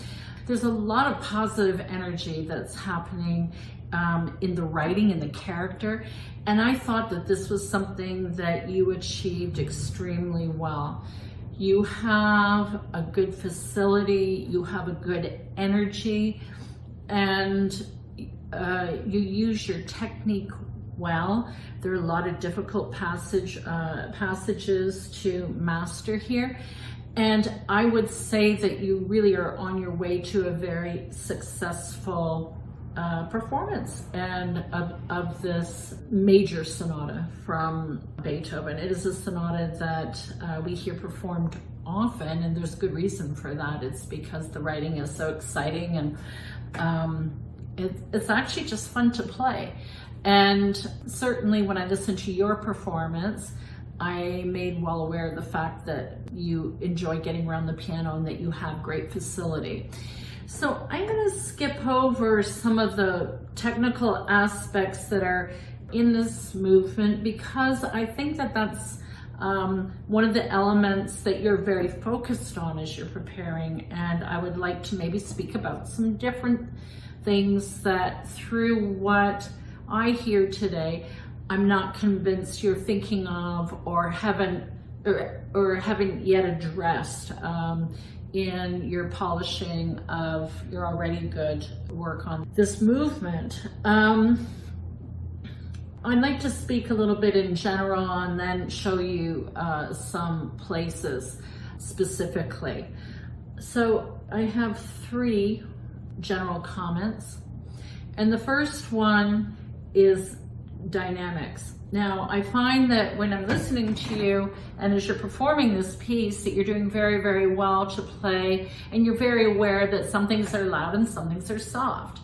There's a lot of positive energy that's happening in the writing and the character. And I thought that this was something that you achieved extremely well. You have a good facility, you have a good energy, and you use your technique well. There are a lot of difficult passages to master here. And I would say that you really are on your way to a very successful performance and of this major sonata from Beethoven. It is a sonata that we hear performed often, and there's good reason for that. It's because the writing is so exciting, and it's actually just fun to play. And certainly when I listened to your performance, I made well aware of the fact that you enjoy getting around the piano and that you have great facility. So I'm going to skip over some of the technical aspects that are in this movement, because I think that that's one of the elements that you're very focused on as you're preparing. And I would like to maybe speak about some different things that, through what I hear today, I'm not convinced you're thinking of or haven't yet addressed in your polishing of your already good work on this movement. I'd like to speak a little bit in general and then show you some places specifically. So I have 3 general comments, and the first one is dynamics. Now, I find that when I'm listening to you and as you're performing this piece, that you're doing very, very well to play, and you're very aware that some things are loud and some things are soft.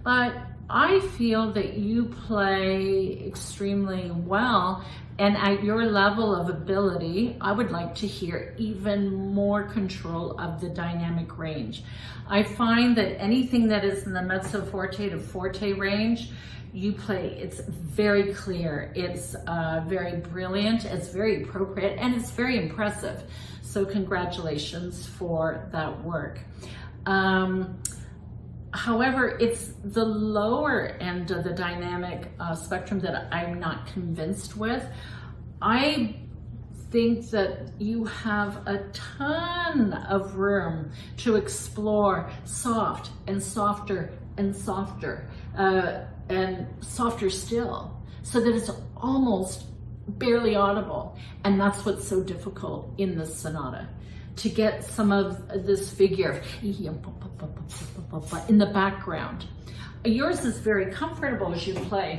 But I feel that you play extremely well, and at your level of ability, I would like to hear even more control of the dynamic range. I find that anything that is in the mezzo forte to forte range, you play, it's very clear, it's very brilliant, it's very appropriate, and it's very impressive. So congratulations for that work. However, it's the lower end of the dynamic spectrum that I'm not convinced with. I think that you have a ton of room to explore soft and softer and softer. And softer still, so that it's almost barely audible. And that's what's so difficult in this sonata, to get some of this figure in the background. Yours is very comfortable as you play.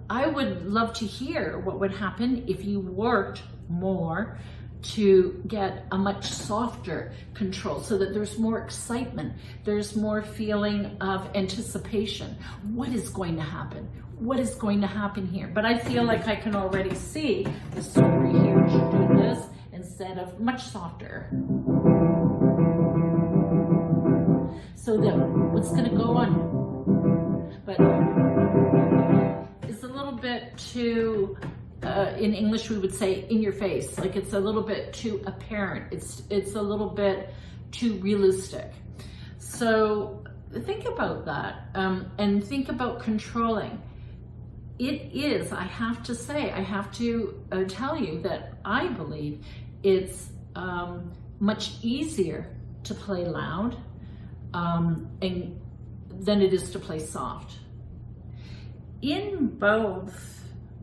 I would love to hear what would happen if you worked more to get a much softer control, so that there's more excitement, there's more feeling of anticipation. What is going to happen? What is going to happen here? But I feel like I can already see the story here should do this instead of much softer. So that what's going to go on, but it's a little bit too, in English we would say in your face, like it's a little bit too apparent, it's a little bit too realistic. So think about that, and think about controlling. It is, I have to say, I have to tell you that I believe it's much easier to play loud than it is to play soft. In both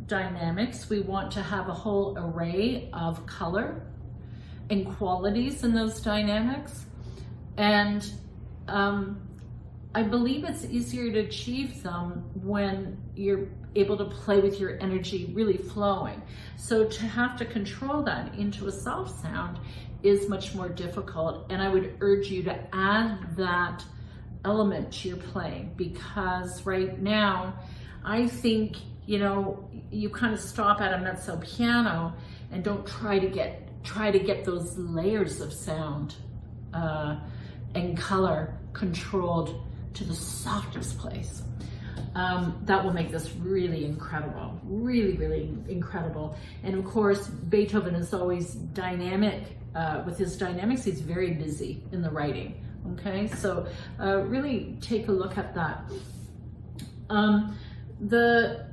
dynamics, we want to have a whole array of color and qualities in those dynamics, and I believe it's easier to achieve them when you're able to play with your energy really flowing. So to have to control that into a soft sound is much more difficult. And I would urge you to add that element to your playing, because right now, I think, you know, you kind of stop at a mezzo piano and don't try to get those layers of sound and color controlled to the softest place. That will make this really incredible, really, really incredible. And of course, Beethoven is always dynamic. With his dynamics, he's very busy in the writing. Okay, so really take a look at that. The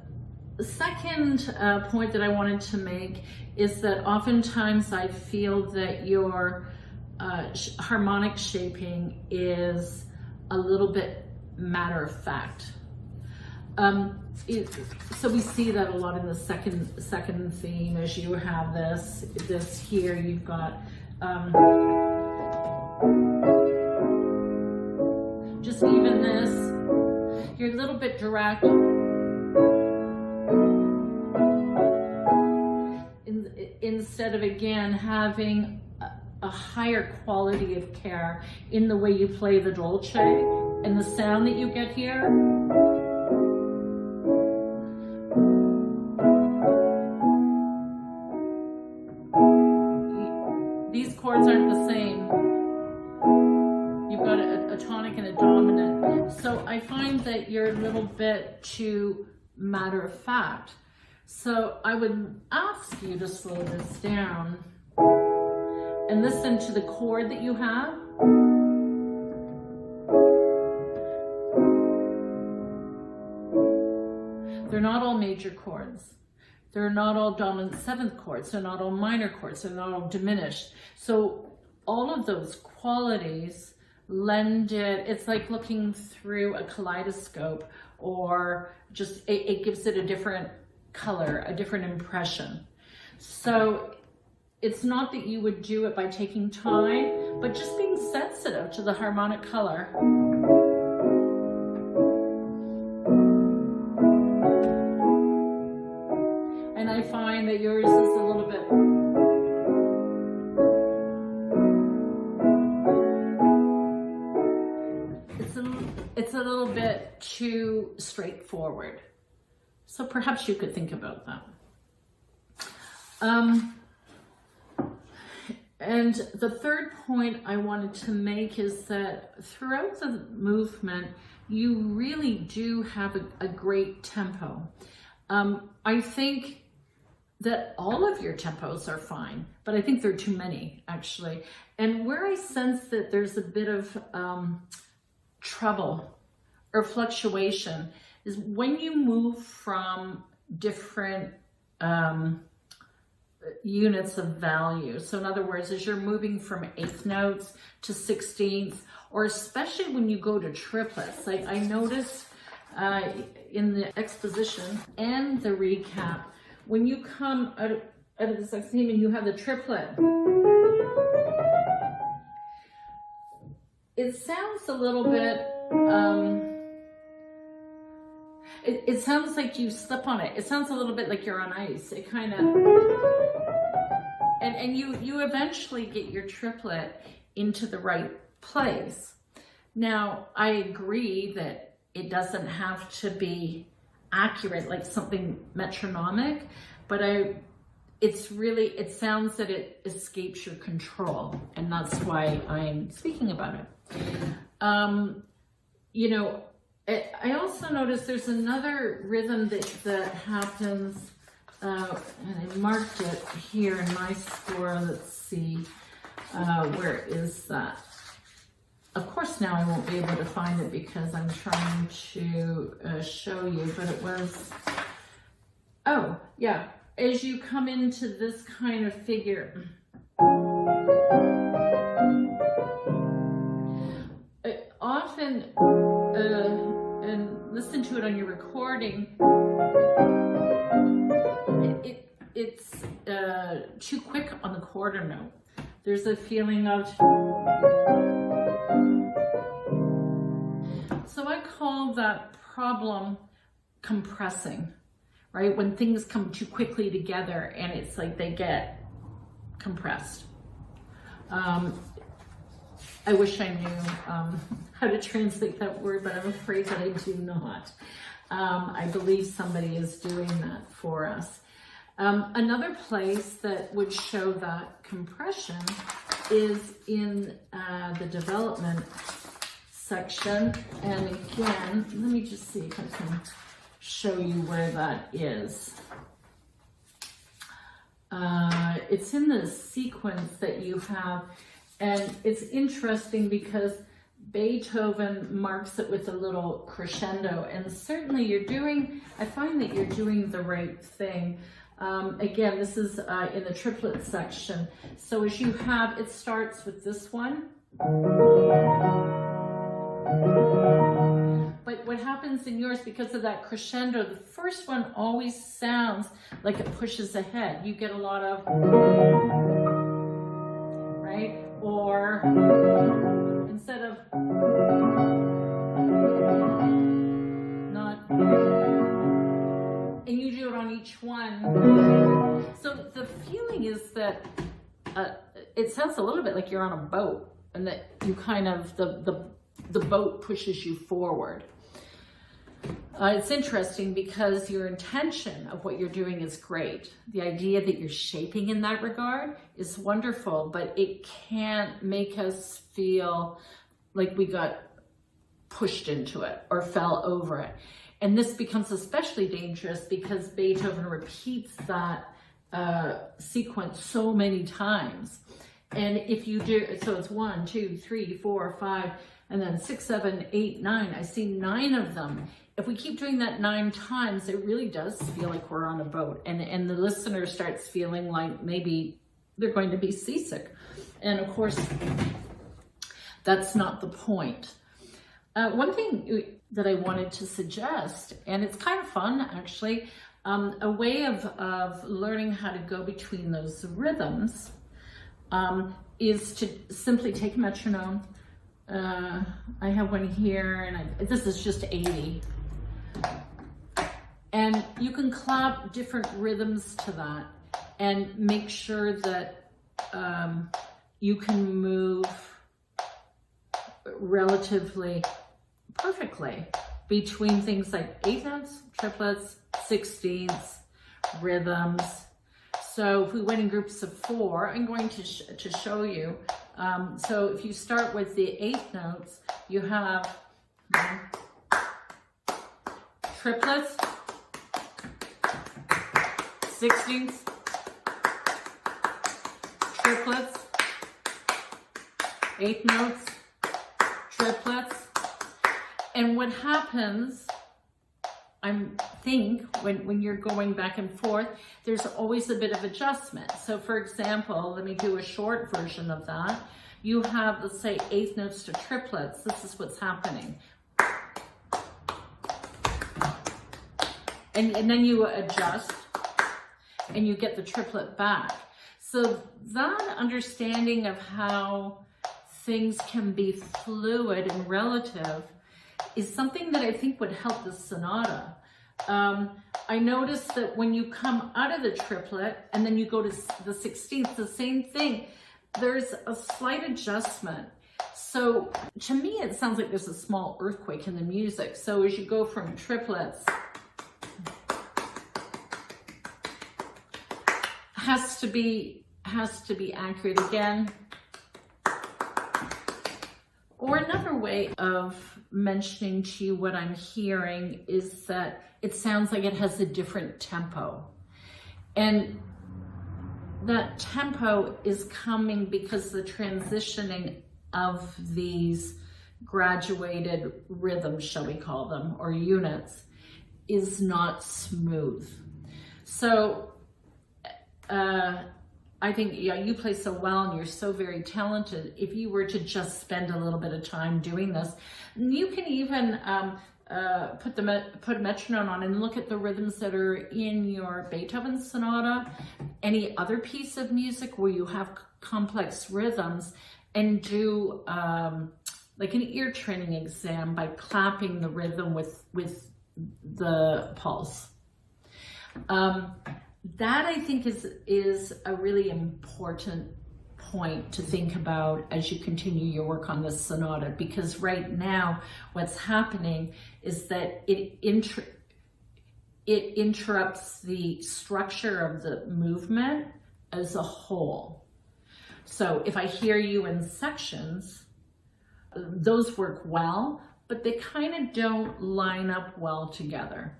second point that I wanted to make is that oftentimes I feel that your harmonic shaping is a little bit matter of fact. So we see that a lot in the second theme, as you have this here, you've got just even this, you're a little bit direct. Instead of, again, having a higher quality of care in the way you play the dolce and the sound that you get here. These chords aren't the same. You've got a tonic and a dominant. So I find that you're a little bit too matter of fact. So I would ask you to slow this down and listen to the chord that you have. They're not all major chords. They're not all dominant seventh chords. They're not all minor chords. They're not all diminished. So all of those qualities lend it, it's like looking through a kaleidoscope, or just, it gives it a different color, a different impression. So it's not that you would do it by taking time, but just being sensitive to the harmonic color. And I find that yours is a little bit it's a little bit too straightforward. So perhaps you could think about that. And the third point I wanted to make is that throughout the movement, you really do have a great tempo. I think that all of your tempos are fine, but I think there are too many, actually. And where I sense that there's a bit of trouble or fluctuation is when you move from different units of value. So in other words, as you're moving from eighth notes to 16th, or especially when you go to triplets, like I noticed in the exposition and the recap, when you come out of the sixth theme and you have the triplet, it sounds a little bit, it sounds like you slip on it. It sounds a little bit like you're on ice. It kind of, and you eventually get your triplet into the right place. Now, I agree that it doesn't have to be accurate, like something metronomic, but it sounds that it escapes your control, and that's why I'm speaking about it. You know, I also noticed there's another rhythm that happens, and I marked it here in my score. Let's see, where is that? Of course, now I won't be able to find it because I'm trying to show you, but it was, oh, yeah. As you come into this kind of figure, often, and listen to it on your recording, it's too quick on the quarter note. There's a feeling of, so I call that problem compressing. right? When things come too quickly together and it's like they get compressed. I wish I knew how to translate that word, but I'm afraid that I do not. I believe somebody is doing that for us. Another place that would show that compression is in the development section. And again, let me just see if I can show you where that is. It's in the sequence that you have, and it's interesting because Beethoven marks it with a little crescendo, and certainly I find that you're doing the right thing. Again, this is in the triplet section. So as you have, it starts with this one. But what happens in yours, because of that crescendo, the first one always sounds like it pushes ahead. You get a lot of, right? Or instead of not, and you do it on each one. So the feeling is that it sounds a little bit like you're on a boat, and that you kind of, the boat pushes you forward. It's interesting because your intention of what you're doing is great. The idea that you're shaping in that regard is wonderful, but it can't make us feel like we got pushed into it or fell over it. And this becomes especially dangerous because Beethoven repeats that sequence so many times. And if you do, so it's 1, 2, 3, 4, 5, and then 6, 7, 8, 9. I see 9 of them. If we keep doing that 9 times, it really does feel like we're on a boat. And the listener starts feeling like maybe they're going to be seasick. And of course, that's not the point. One thing that I wanted to suggest, and it's kind of fun actually, a way of learning how to go between those rhythms is to simply take a metronome. I have one here, and this is just 80. And you can clap different rhythms to that and make sure that you can move relatively perfectly between things like 8th notes, triplets, 16ths, rhythms. So if we went in groups of 4, I'm going to show you. So if you start with the 8th notes, you have triplets, 16ths, triplets, 8th notes, triplets. And what happens, I think, when you're going back and forth, there's always a bit of adjustment. So for example, let me do a short version of that. You have, let's say, 8th notes to triplets. This is what's happening. And then you adjust and you get the triplet back. So that understanding of how things can be fluid and relative is something that I think would help the sonata. I noticed that when you come out of the triplet and then you go to the 16th, the same thing, there's a slight adjustment. So to me, it sounds like there's a small earthquake in the music. So as you go from triplets, has to be accurate again. Or another way of mentioning to you what I'm hearing is that it sounds like it has a different tempo. And that tempo is coming because the transitioning of these graduated rhythms, shall we call them, or units, is not smooth. So I think, yeah, you play so well and you're so very talented. If you were to just spend a little bit of time doing this, you can even put a metronome on and look at the rhythms that are in your Beethoven sonata, any other piece of music where you have complex rhythms, and do like an ear training exam by clapping the rhythm with the pulse. That I think is a really important point to think about as you continue your work on this sonata, because right now what's happening is that it interrupts the structure of the movement as a whole. So if I hear you in sections, those work well, but they kind of don't line up well together.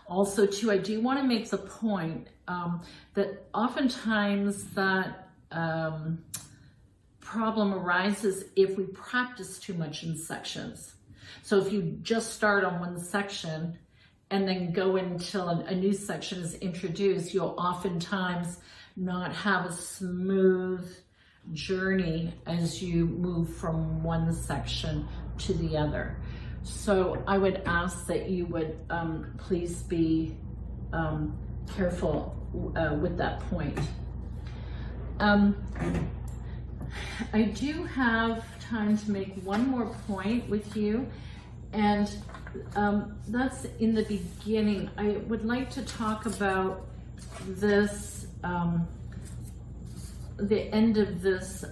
Also, too, I do want to make the point that oftentimes that problem arises if we practice too much in sections. So if you just start on one section and then go until a new section is introduced, you'll oftentimes not have a smooth journey as you move from one section to the other. So I would ask that you would please be careful with that point. I do have time to make one more point with you, and that's in the beginning. I would like to talk about this, the end of this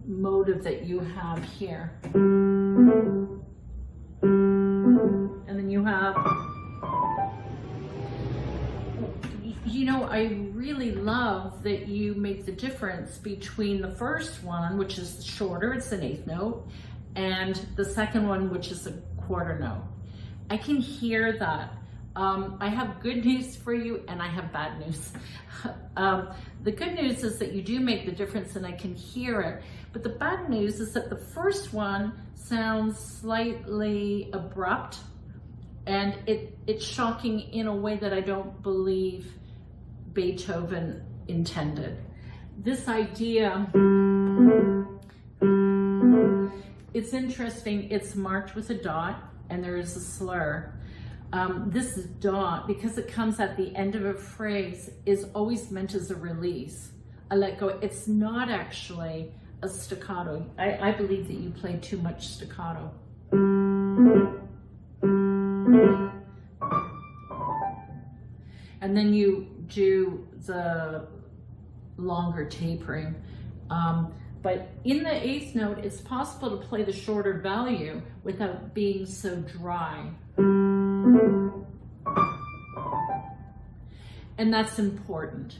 motive that you have here. And then you have, you know, I really love that you make the difference between the first one, which is shorter, it's an eighth note, and the second one, which is a quarter note. I can hear that. I have good news for you and I have bad news. The good news is that you do make the difference and I can hear it. But the bad news is that the first one sounds slightly abrupt, and it's shocking in a way that I don't believe Beethoven intended. This idea, it's interesting, it's marked with a dot and there is a slur. This dot, because it comes at the end of a phrase, is always meant as a release, a let go. It's not actually a staccato. I believe that you play too much staccato. And then you do the longer tapering. But in the eighth note, it's possible to play the shorter value without being so dry. And that's important.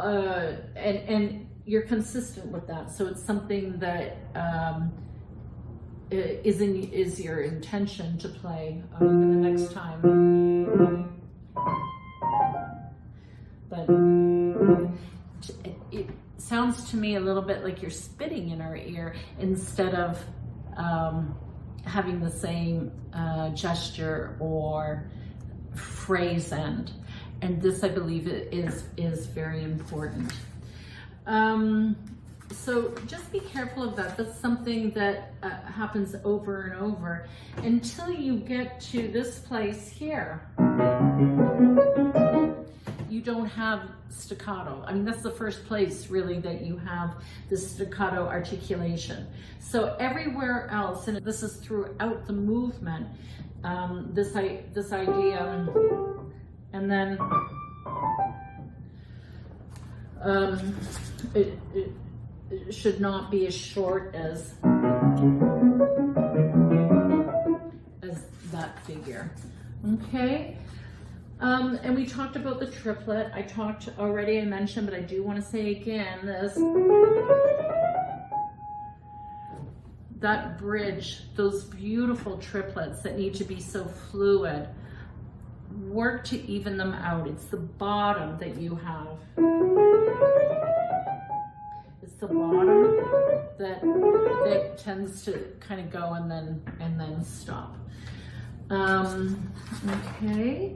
And you're consistent with that. So it's something that is your intention to play the next time. But it sounds to me a little bit like you're spitting in our ear instead of having the same gesture or phrase end. And this, I believe, is very important. So just be careful of that. That's something that happens over and over until you get to this place here. You don't have staccato. I mean, that's the first place really that you have the staccato articulation. So everywhere else, and this is throughout the movement, this idea, and then it should not be as short as that figure. Okay. And we talked about the triplet. I mentioned, but I do want to say again, that bridge, those beautiful triplets that need to be so fluid, work to even them out. It's the bottom that you have. It's the bottom that tends to kind of go and then stop. Okay.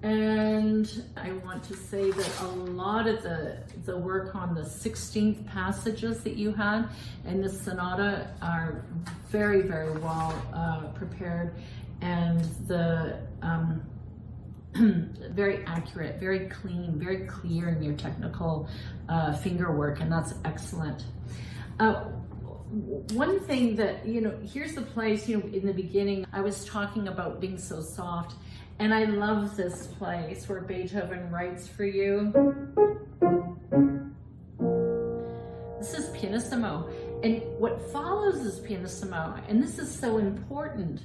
And I want to say that a lot of the work on the 16th passages that you had in this sonata are very, very well prepared, and very accurate, very clean, very clear in your technical finger work, and that's excellent. One thing that, here's the place, in the beginning, I was talking about being so soft, And I love this place where Beethoven writes for you. This is pianissimo. And what follows is pianissimo. And this is so important.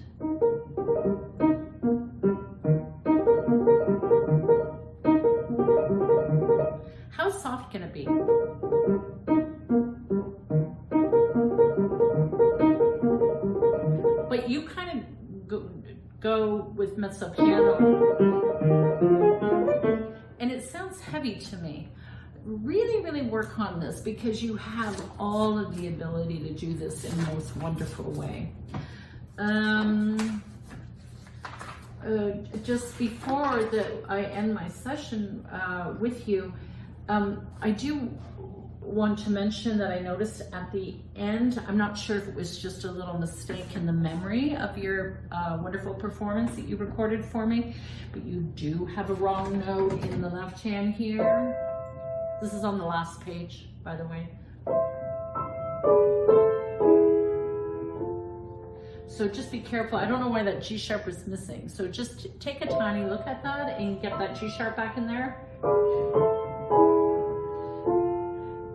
How soft can it be? But you kind of go with mezzo piano. And it sounds heavy to me. Really, really work on this because you have all of the ability to do this in the most wonderful way. Just before I end my session with you, I do want to mention that I noticed at the end, I'm not sure if it was just a little mistake in the memory of your wonderful performance that you recorded for me, but you do have a wrong note in the left hand here. This is on the last page, by the way. So just be careful. I don't know why that G sharp was missing. So just take a tiny look at that and get that G sharp back in there.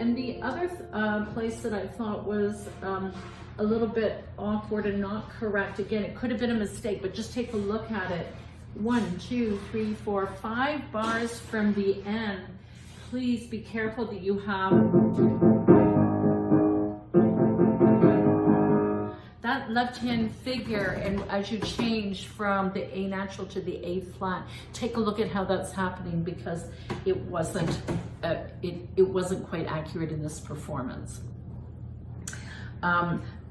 And the other place that I thought was a little bit awkward and not correct, again, it could have been a mistake, but just take a look at it. 1, 2, 3, 4, 5 bars from the end. Please be careful that you have that left-hand figure, and as you change from the A natural to the A flat, take a look at how that's happening because it wasn't quite accurate in this performance.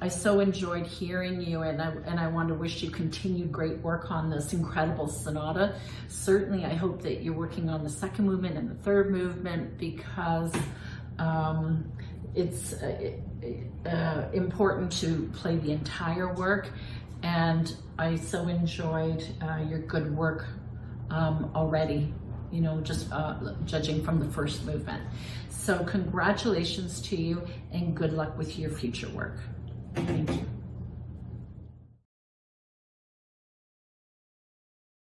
I so enjoyed hearing you, and I want to wish you continued great work on this incredible sonata. Certainly, I hope that you're working on the second movement and the third movement because it's important to play the entire work. And I so enjoyed your good work already, you know, just judging from the first movement. So congratulations to you and good luck with your future work. Thank you.